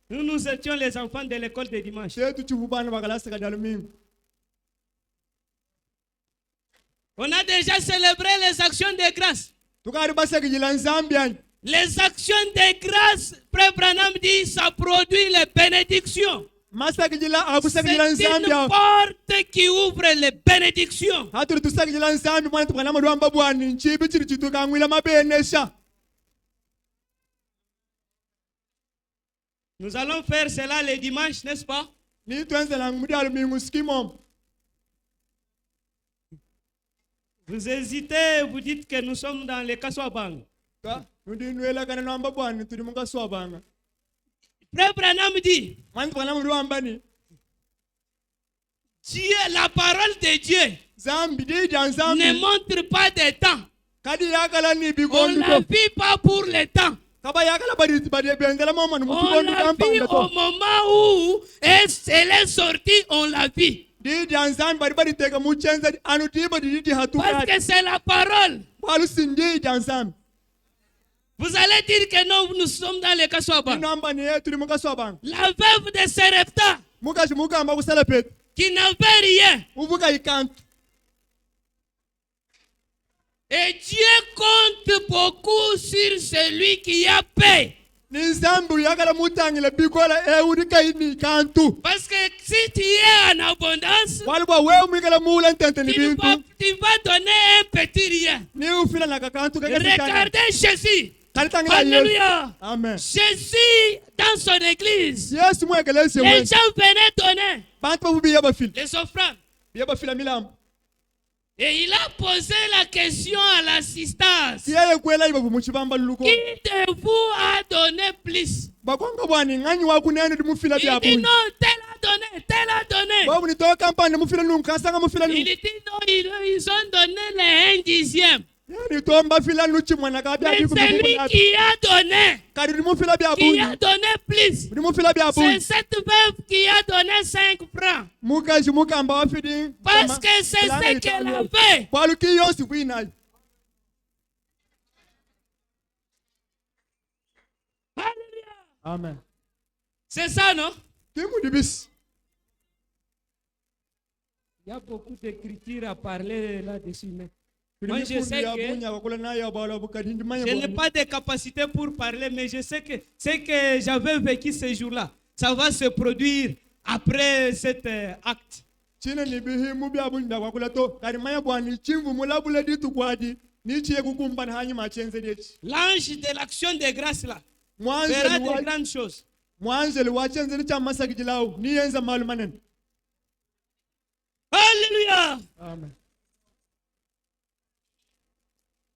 Nous étions les enfants de l'école de dimanche. On a déjà célébré les actions de grâce. Les actions de grâce, Frère Branham dit, ça produit les bénédictions. C'est une porte qui ouvre les bénédictions. Nous allons faire cela le dimanche, n'est-ce pas? Vous hésitez, vous dites que nous sommes dans les Kaswabang. Frère Branham dit, Dieu, la parole de Dieu ne montre pas de temps. On ne la vit pas pour le temps. On l'a vu au moment où elle est sortie, on l'a vu. Parce que c'est la parole. Vous allez dire que non, nous sommes dans les Kaswabang. La veuve de Serepta, qui n'avait rien. Et Dieu compte beaucoup sur celui qui a paix. Parce que si tu es en abondance, tu vas donner un petit rien. Regardez Jésus. Alléluia. Amen. Jésus, dans son église, les gens venaient donner les offrandes. Et il a posé la question à l'assistance. Qui de vous a donné plus? Il dit non, tel a donné, tel a donné. Il dit non, ils ont donné les 1/10. Mais celui qui a donné plus, c'est cette veuve qui a donné 5 francs. Parce que c'est ce qu'elle avait. Alléluia. Amen. C'est ça, non? Il y a beaucoup d'écriture à parler là-dessus. Moi, je sais que je n'ai pas de capacité pour parler, mais je sais que ce que j'avais vécu ce jour-là, ça va se produire après cet acte. L'ange de l'action de grâce là verra de grandes choses. Alléluia. Amen.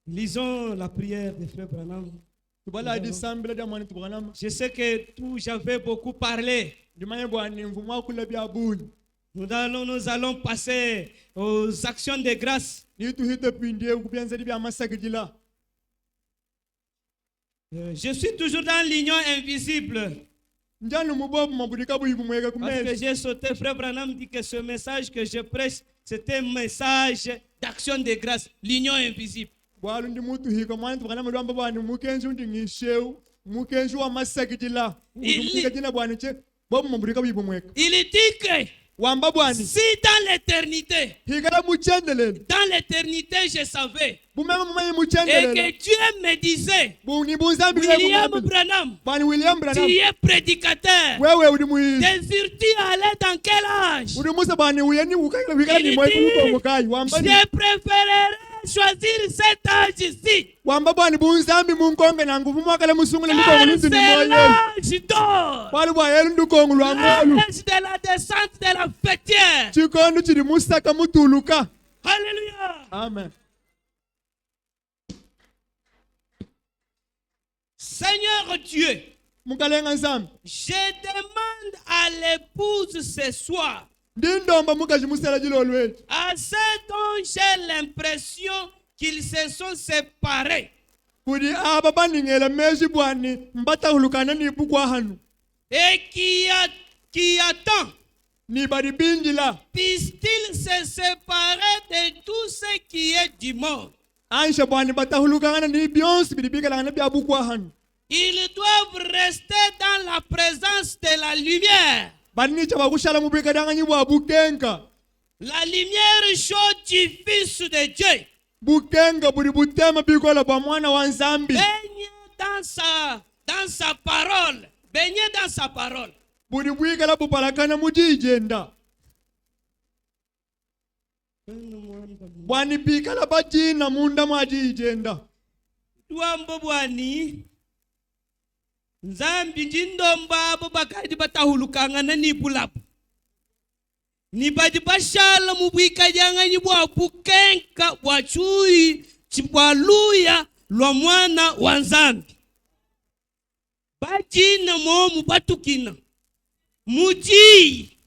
Lisons la prière de Frère Branham. Je sais que j'avais beaucoup parlé. Nous allons passer aux actions de grâce. Je suis toujours dans l'union invisible. Parce que j'ai sauté, Frère Branham dit que ce message que je prêche, c'était un message d'action de grâce, l'union invisible. Il dit que si dans l'éternité, je savais, et que Dieu me disait, William Branham, tu es prédicateur, désires-tu aller dans quel âge? Je préférerais choisir cet âge-ci. C'est l'âge d'or. L'âge de la descente de la fêtière. Alléluia. Amen. Seigneur Dieu, je demande à l'épouse ce soir, à ce dont j'ai l'impression qu'ils se sont séparés, et qui attend, puisse-t-il se séparer de tout ce qui est du monde. Ils doivent rester dans la présence de la lumière. La lumière chaude du Fils de Dieu. Baignez dans sa parole. Baignez dans sa parole. Nzambi njindomba abo bakadi batahulukanga na nibulapu. Nibadi bashala mubwika janga nyibwa bukenka bwachui chibwaluya lwa mwana wa Nzambi. Bajina momu batukina. Muji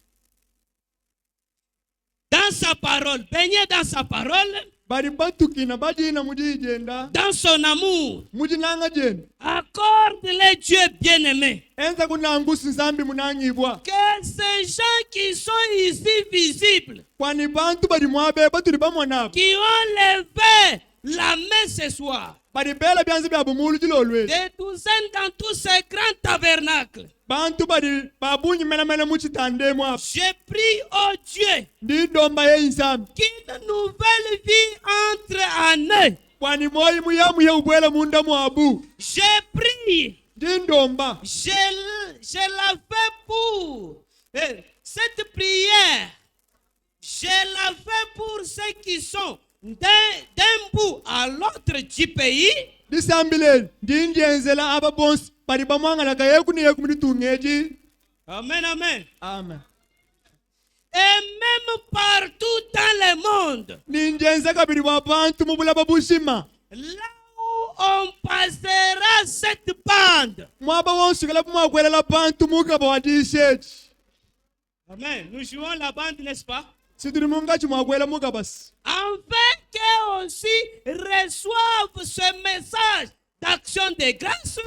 dans sa parole, baignez dans sa parole. Dans son amour, accorde-les Dieu bien-aimé. Que ces gens qui sont ici visibles, qui ont levé la main ce soir. Des douzaines dans tous ces grands tabernacles. J'ai pris, oh Dieu, qu'une nouvelle vie entre en eux. J'ai pris, je la fais pour cette prière. Je la fais pour ceux qui sont d'un bout à l'autre du pays. Amen, amen. Amen. Et même partout dans le monde, là où on passera cette bande. Amen. Nous jouons la bande, n'est-ce pas? Afin qu'eux aussi reçoivent ce message d'action de grâce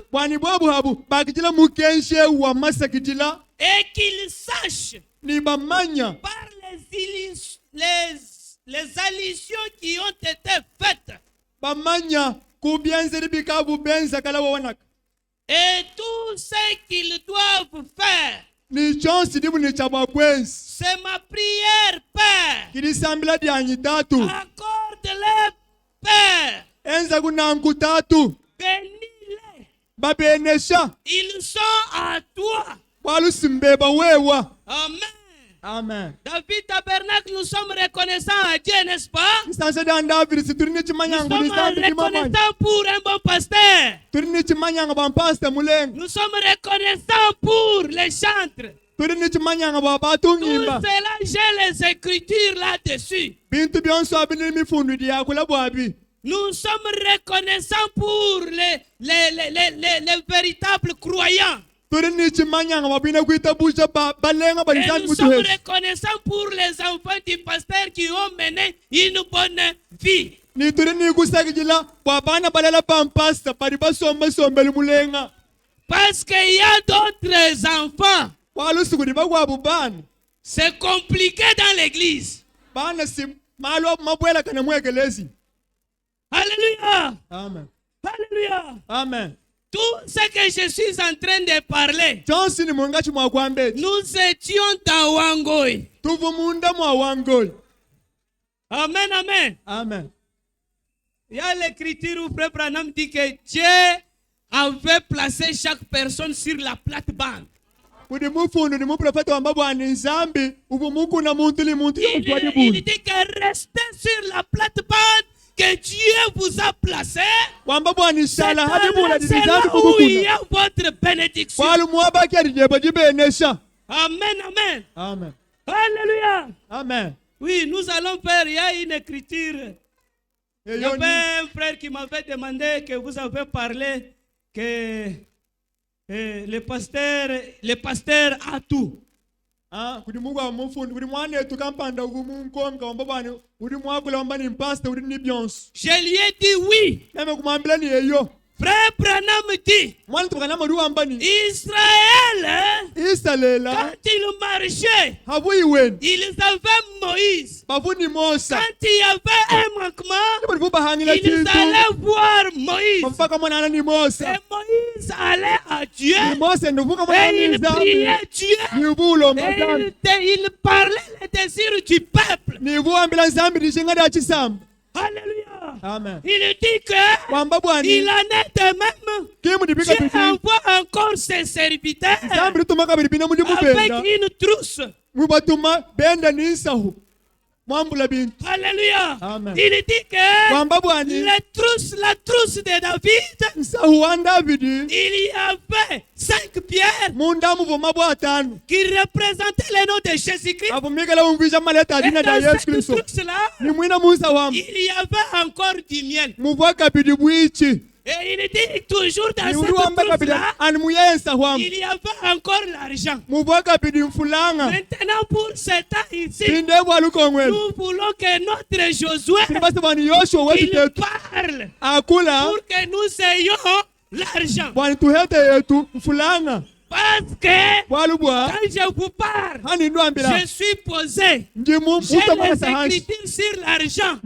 et qu'ils sachent par les allusions qui ont été faites et tout ce qu'ils doivent faire. C'est ma prière, Père. Accorde-les, Père. Bénis-les. Ils sont à toi. Amen. Amen. David Tabernacle, nous sommes reconnaissants à Dieu, n'est-ce pas? Nous sommes reconnaissants pour un bon pasteur. Nous sommes reconnaissants pour les chantres. Tout cela, j'ai les écritures là-dessus. Nous sommes reconnaissants pour les véritables croyants. Et nous sommes reconnaissants pour les enfants du pasteur qui ont mené une bonne vie. Parce qu'il y a d'autres enfants. C'est compliqué dans l'église. Alléluia. Amen. Alléluia. Amen. Tout ce que je suis en train de parler, nous étions dans Wangoy. Amen, amen. Amen. Il y a l'écriture où Frère Branham dit que Dieu avait placé chaque personne sur la plate-bande. Il dit que restez sur la plate-bande que Dieu vous a placé. C'est là où il y a votre bénédiction. Amen, amen. Amen. Alléluia. Amen. Oui, nous allons faire, il y a une écriture. Il y avait un frère qui m'avait demandé que vous avez parlé que le pasteur a tout. Je lui ai dit oui. Frère Branham dit Israël, quand il marchait, ils avaient Moïse. Quand il y avait un manquement, ils allaient voir Moïse. Et Moïse allait à Dieu. Et il priait Dieu. Et il parlait les désirs du peuple. Alléluia. Amen. Il dit que il en est de même. Dieu envoie encore ses serviteurs avec une trousse. Alléluia. Amen. Il dit que la trousse de David, il y avait 5 pierres qui représentaient le nom de Jésus-Christ. Et dans cette trousse-là, il y avait encore du miel. Et il dit toujours dans cette trousse-là, il y avait encore l'argent. Maintenant, pour ce temps ici, nous voulons que notre Josué il parle pour que nous ayons l'argent. Parce que quand je vous parle, je suis posé. J'ai les écritures sur l'argent.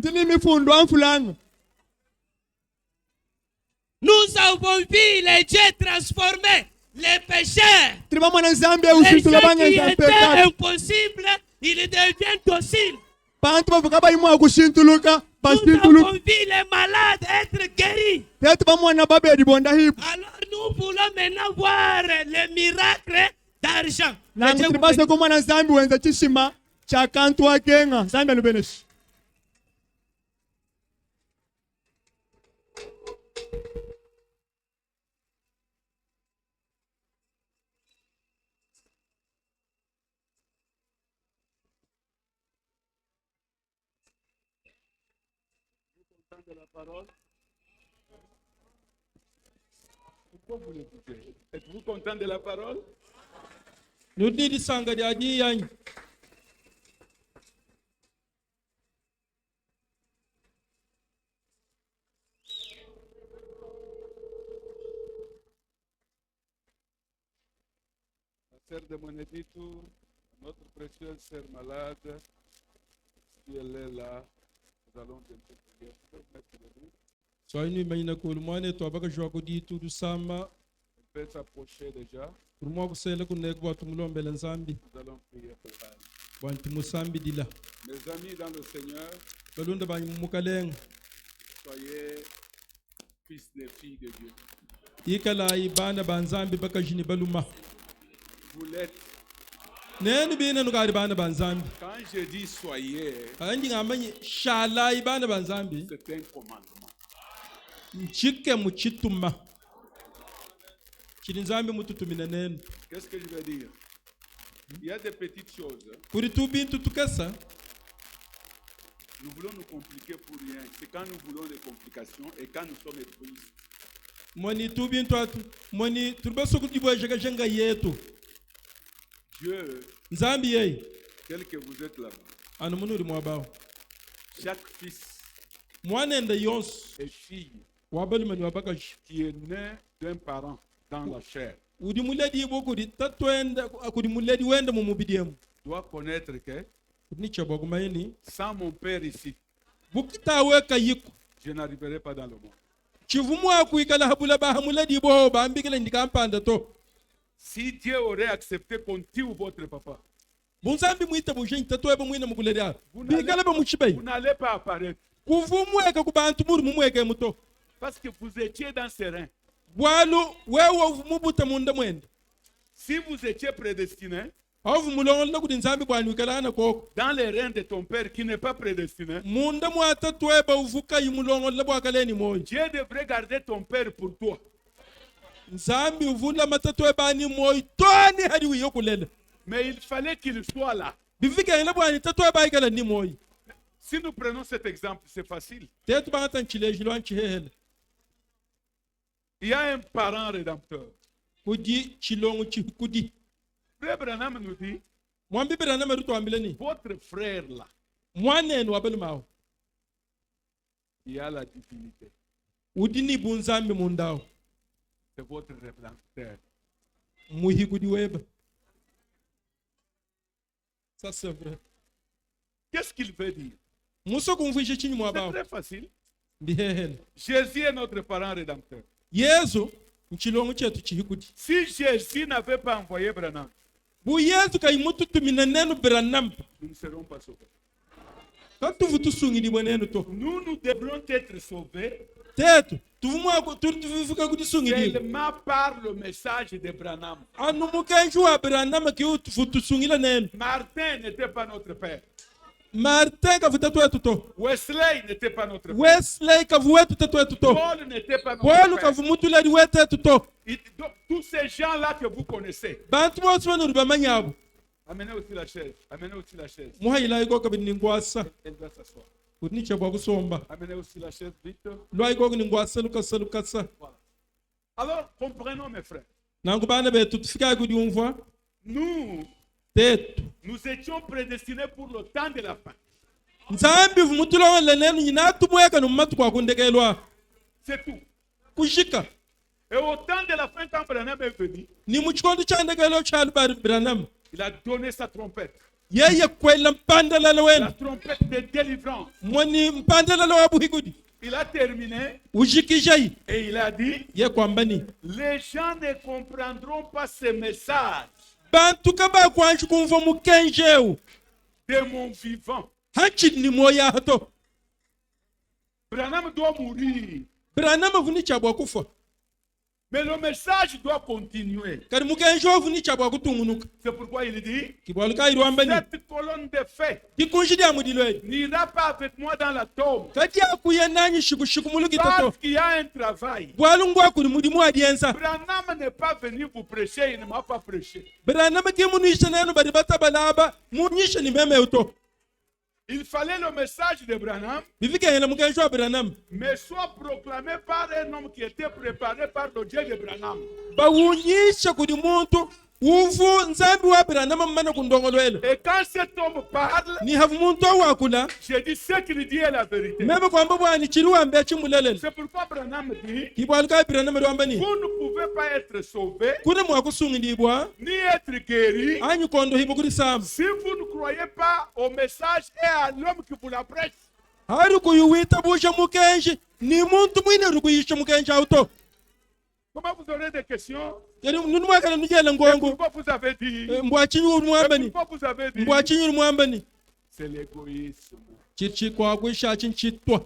Nous avons vu les dieux transformer les pécheurs. Les Les gens qui étaient impossibles, ils deviennent dociles. Nous avons vu les malades être guéris. Alors nous voulons maintenant voir les miracles d'argent. De la parole. Pourquoi vous l'écoutez? Êtes-vous content de la parole? La sœur de Monedito, notre précieuse sœur malade, si elle est là, nous allons bientôt prier. So ini maina kulmane to abaka joko di tudu sama Elle peut s'approcher déjà. kurmo kusela kunek watu mulombele nzambi Nous allons prier pour elle. wanti musambi dila Mes amis dans le Seigneur, balunda ba mukaleng soyez fils et filles de Dieu. ikala ibana banzambi baka jini baluma Vous l'êtes. nenu bina nugari bana banzambi Quand je dis soyez, andi ngamanyi shala ibana banzambi c'est un commandement. nchike muchituma chilinzambi mututumina nenu Qu'est-ce que je veux dire? Il y a des petites choses. kuri tu bintu tukasa Nous voulons nous compliquer pour rien. C'est quand nous voulons des complications et quand nous sommes égoïstes. moni tu bintu atu moni turbaso kudibwa jenga yetu Dieu, nzambi yei tel que vous êtes là-bas, anu munuri mwabao chaque fils mwanende yonse et fille wabalumani wabakaji qui est né d'un parent dans la chair udi muledi bo kudi tatwenda kudi muledi wenda mu mubidiemu doit connaître que ni chabo kumaini sans mon père ici, bukita weka yiku je n'arriverai pas dans le monde. chivumu akuikala habula ba muledi bo bambikela ndikampanda to Si Dieu aurait accepté qu'on tue votre papa, bunzambi mwita bujeni tatweba mwina mukuledi a vous bikala ba muchibei n'allez pas apparaître kuvumweka kubantu muri mumweke muto parce que vous étiez dans ses reins. bwalu wewe mubuta munda mwenda Si vous étiez prédestiné, avu mulongola kudi nzambi bwanu ikalana koko dans les reins de ton père qui n'est pas prédestiné, munda mwata tweba uvuka yimulongola bwakaleni moyo Dieu devrait garder ton père pour toi. nzambi uvula matatwe bani moyo toni hadi wiyokulela Mais il fallait qu'il soit là. bivika bwani tatwe baikala ni moyo Si nous prenons cet exemple, c'est facile. tetu bangata nchilejilo anchihehele Il y a un parent rédempteur. kudi chilongo chikudi Frère Branham nous dit, mwambi birana meruto ambileni votre frère là, mwanene wabelumao il y a la divinité. udini bunzambi mundao C'est votre rédempteur. muhi kudi weba ça c'est vrai Qu'est-ce qu'il veut dire? muso kumvisha chini C'est mwabao très facile. mbihehele Jésus est notre parent rédempteur. yesu nchilongo chetu chihikudi Si Jésus n'avait pas envoyé Branham, bu yesu kaimututumina nenu biranam nous ne serons pas sauvés. katuvu tusungidi bwenenu to Nous devrons être sauvés tetu tuvumwa tuvivuka kudi sungidi seulement par le message de Branham. anu mukenju wa biranam ki utusungila nenu Martin n'était pas notre père. martin kavuta twetu to Wesley n'était pas notre père. wesley kavuwetu tetwetu to Paul n'était pas notre polu père. kavumutuleli wetetu to Donc, tous ces gens-là que vous connaissez, bantu bose banuri bamanyabo amenez aussi la chaise. Amenez aussi la chaise. muhayila iko kabiningwasa Elle doit s'asseoir. kunicha bwa kusomba Amenez aussi la chaise vite. lwaiko kuningwasa lukasa Voilà. Alors, comprenons mes frères. nangu bana betu tufikaye kudi umva Nous, tetu nous étions prédestinés pour le temps de la fin. nzambi vumutulongele nenu nyinatumweka numatu kwa kundekelwa C'est tout. kushika Et au temps de la fin, quand Branham est venu, ni muchikondo cha ndekelo cha biranam il a donné sa trompette. yeye kwela mpandalala La wena trompette de délivrance. mwani mpandalala wa buhigudi Il a terminé ujikijai et il a dit, ye kwamba ni les gens ne comprendront pas ce message bantu kaba kwanji kumva mukenjeu de mon vivant. hachi ni moya hato Branham doit mourir, Branham vuni chabwa kufa mais le message doit continuer. kari mukenjeu vuni chabwa kutungunuka C'est pourquoi il dit, kibwaluka irwamba ni cette colonne de feu kikunji dia mudilwe n'ira pas avec moi dans la tombe, kati akuye nanyi shikushiku muluki toto parce qu'il y a un travail. bwalungwa kuri mudimu adiensa Branham n'est pas venu vous prêcher, il ne m'a pas prêché. Branham ki munisha nenu bari batabalaba munyisha ni meme uto Il fallait le message de Branham, bivike yana mukenjeu Branham mais soit proclamé par un homme qui était préparé par le Dieu de Branham. bawunyisha kuri muntu uvu nzambi wa Branham mana kundongolwelo Et quand cet homme parle, ni havu muntu wakula je dis ce qu'il dit est la vérité. meme kwamba bwani chiruwa mbe chimulelele C'est pourquoi Branham dit, kibwaluka Branham rwamba ni vous ne pouvez pas être sauvé, kune mwakusungindibwa ni être guéri, anyu kondo hibo kuri sam si vous ne croyez pas au message et à l'homme qui vous la prêche. hari kuyuwita busha mukenji ni muntu mwine rukuyisha mukenji auto Comment vous aurez des questions? yani nunu mwakala nujela Et ngongo pourquoi vous avez dit? mbwachinyu urumwamba Et ni pourquoi vous avez dit? mbwachinyu urumwamba ni C'est l'égoïsme. chichi kwa kwisha chinchitwa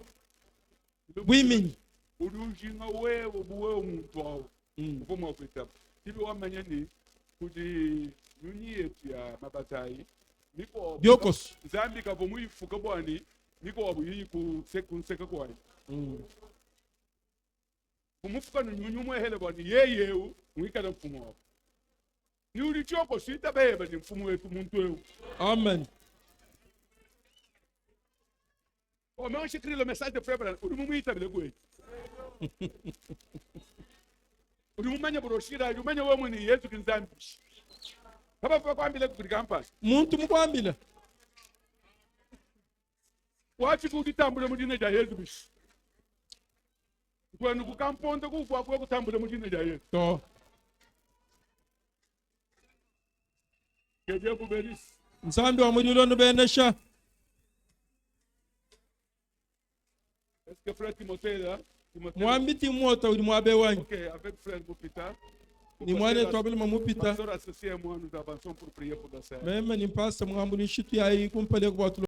bwiminyi Urujinga wewe buwe umuntu wawe. Uvuma kwitaba. Ibi wamanya ni kudi nyunyi yetu ya mabatayi. Niko Biokos. Zambi kavo muifuka bwani. Niko wabuyi kunseka kwani. Kumufuka nyunyu mwehele bwani yeyeu mwikala mfumo wako. Ni ulichoko sita beba ni mfumo wetu muntu wewe. amen Oh, mais on écrit le message de frère Branham. Uri mumwita bile kwe. Uri mumanya broshira, uri mumanya wewe ni Yesu kinzambi. Baba kwa kwambile ku campus. muntu mukwambila Wachi kutambula mu dine ja Yesu bishi. Kwenu ku kampondo ku kwa kutambula mu dine ja Yesu. to Que Dieu vous bénisse. nzambi wa mulilo nubenesha Est-ce que frère Timothée là? Timothée. mwambiti mwota uri mwabe wanyu OK, avec frère Mupita. ni mwane twabili mamupita Pasteur associé et moi nous avançons pour prier pour la sœur. meme ni mpasa mwambu ni shitu yayi kumpale kwa watu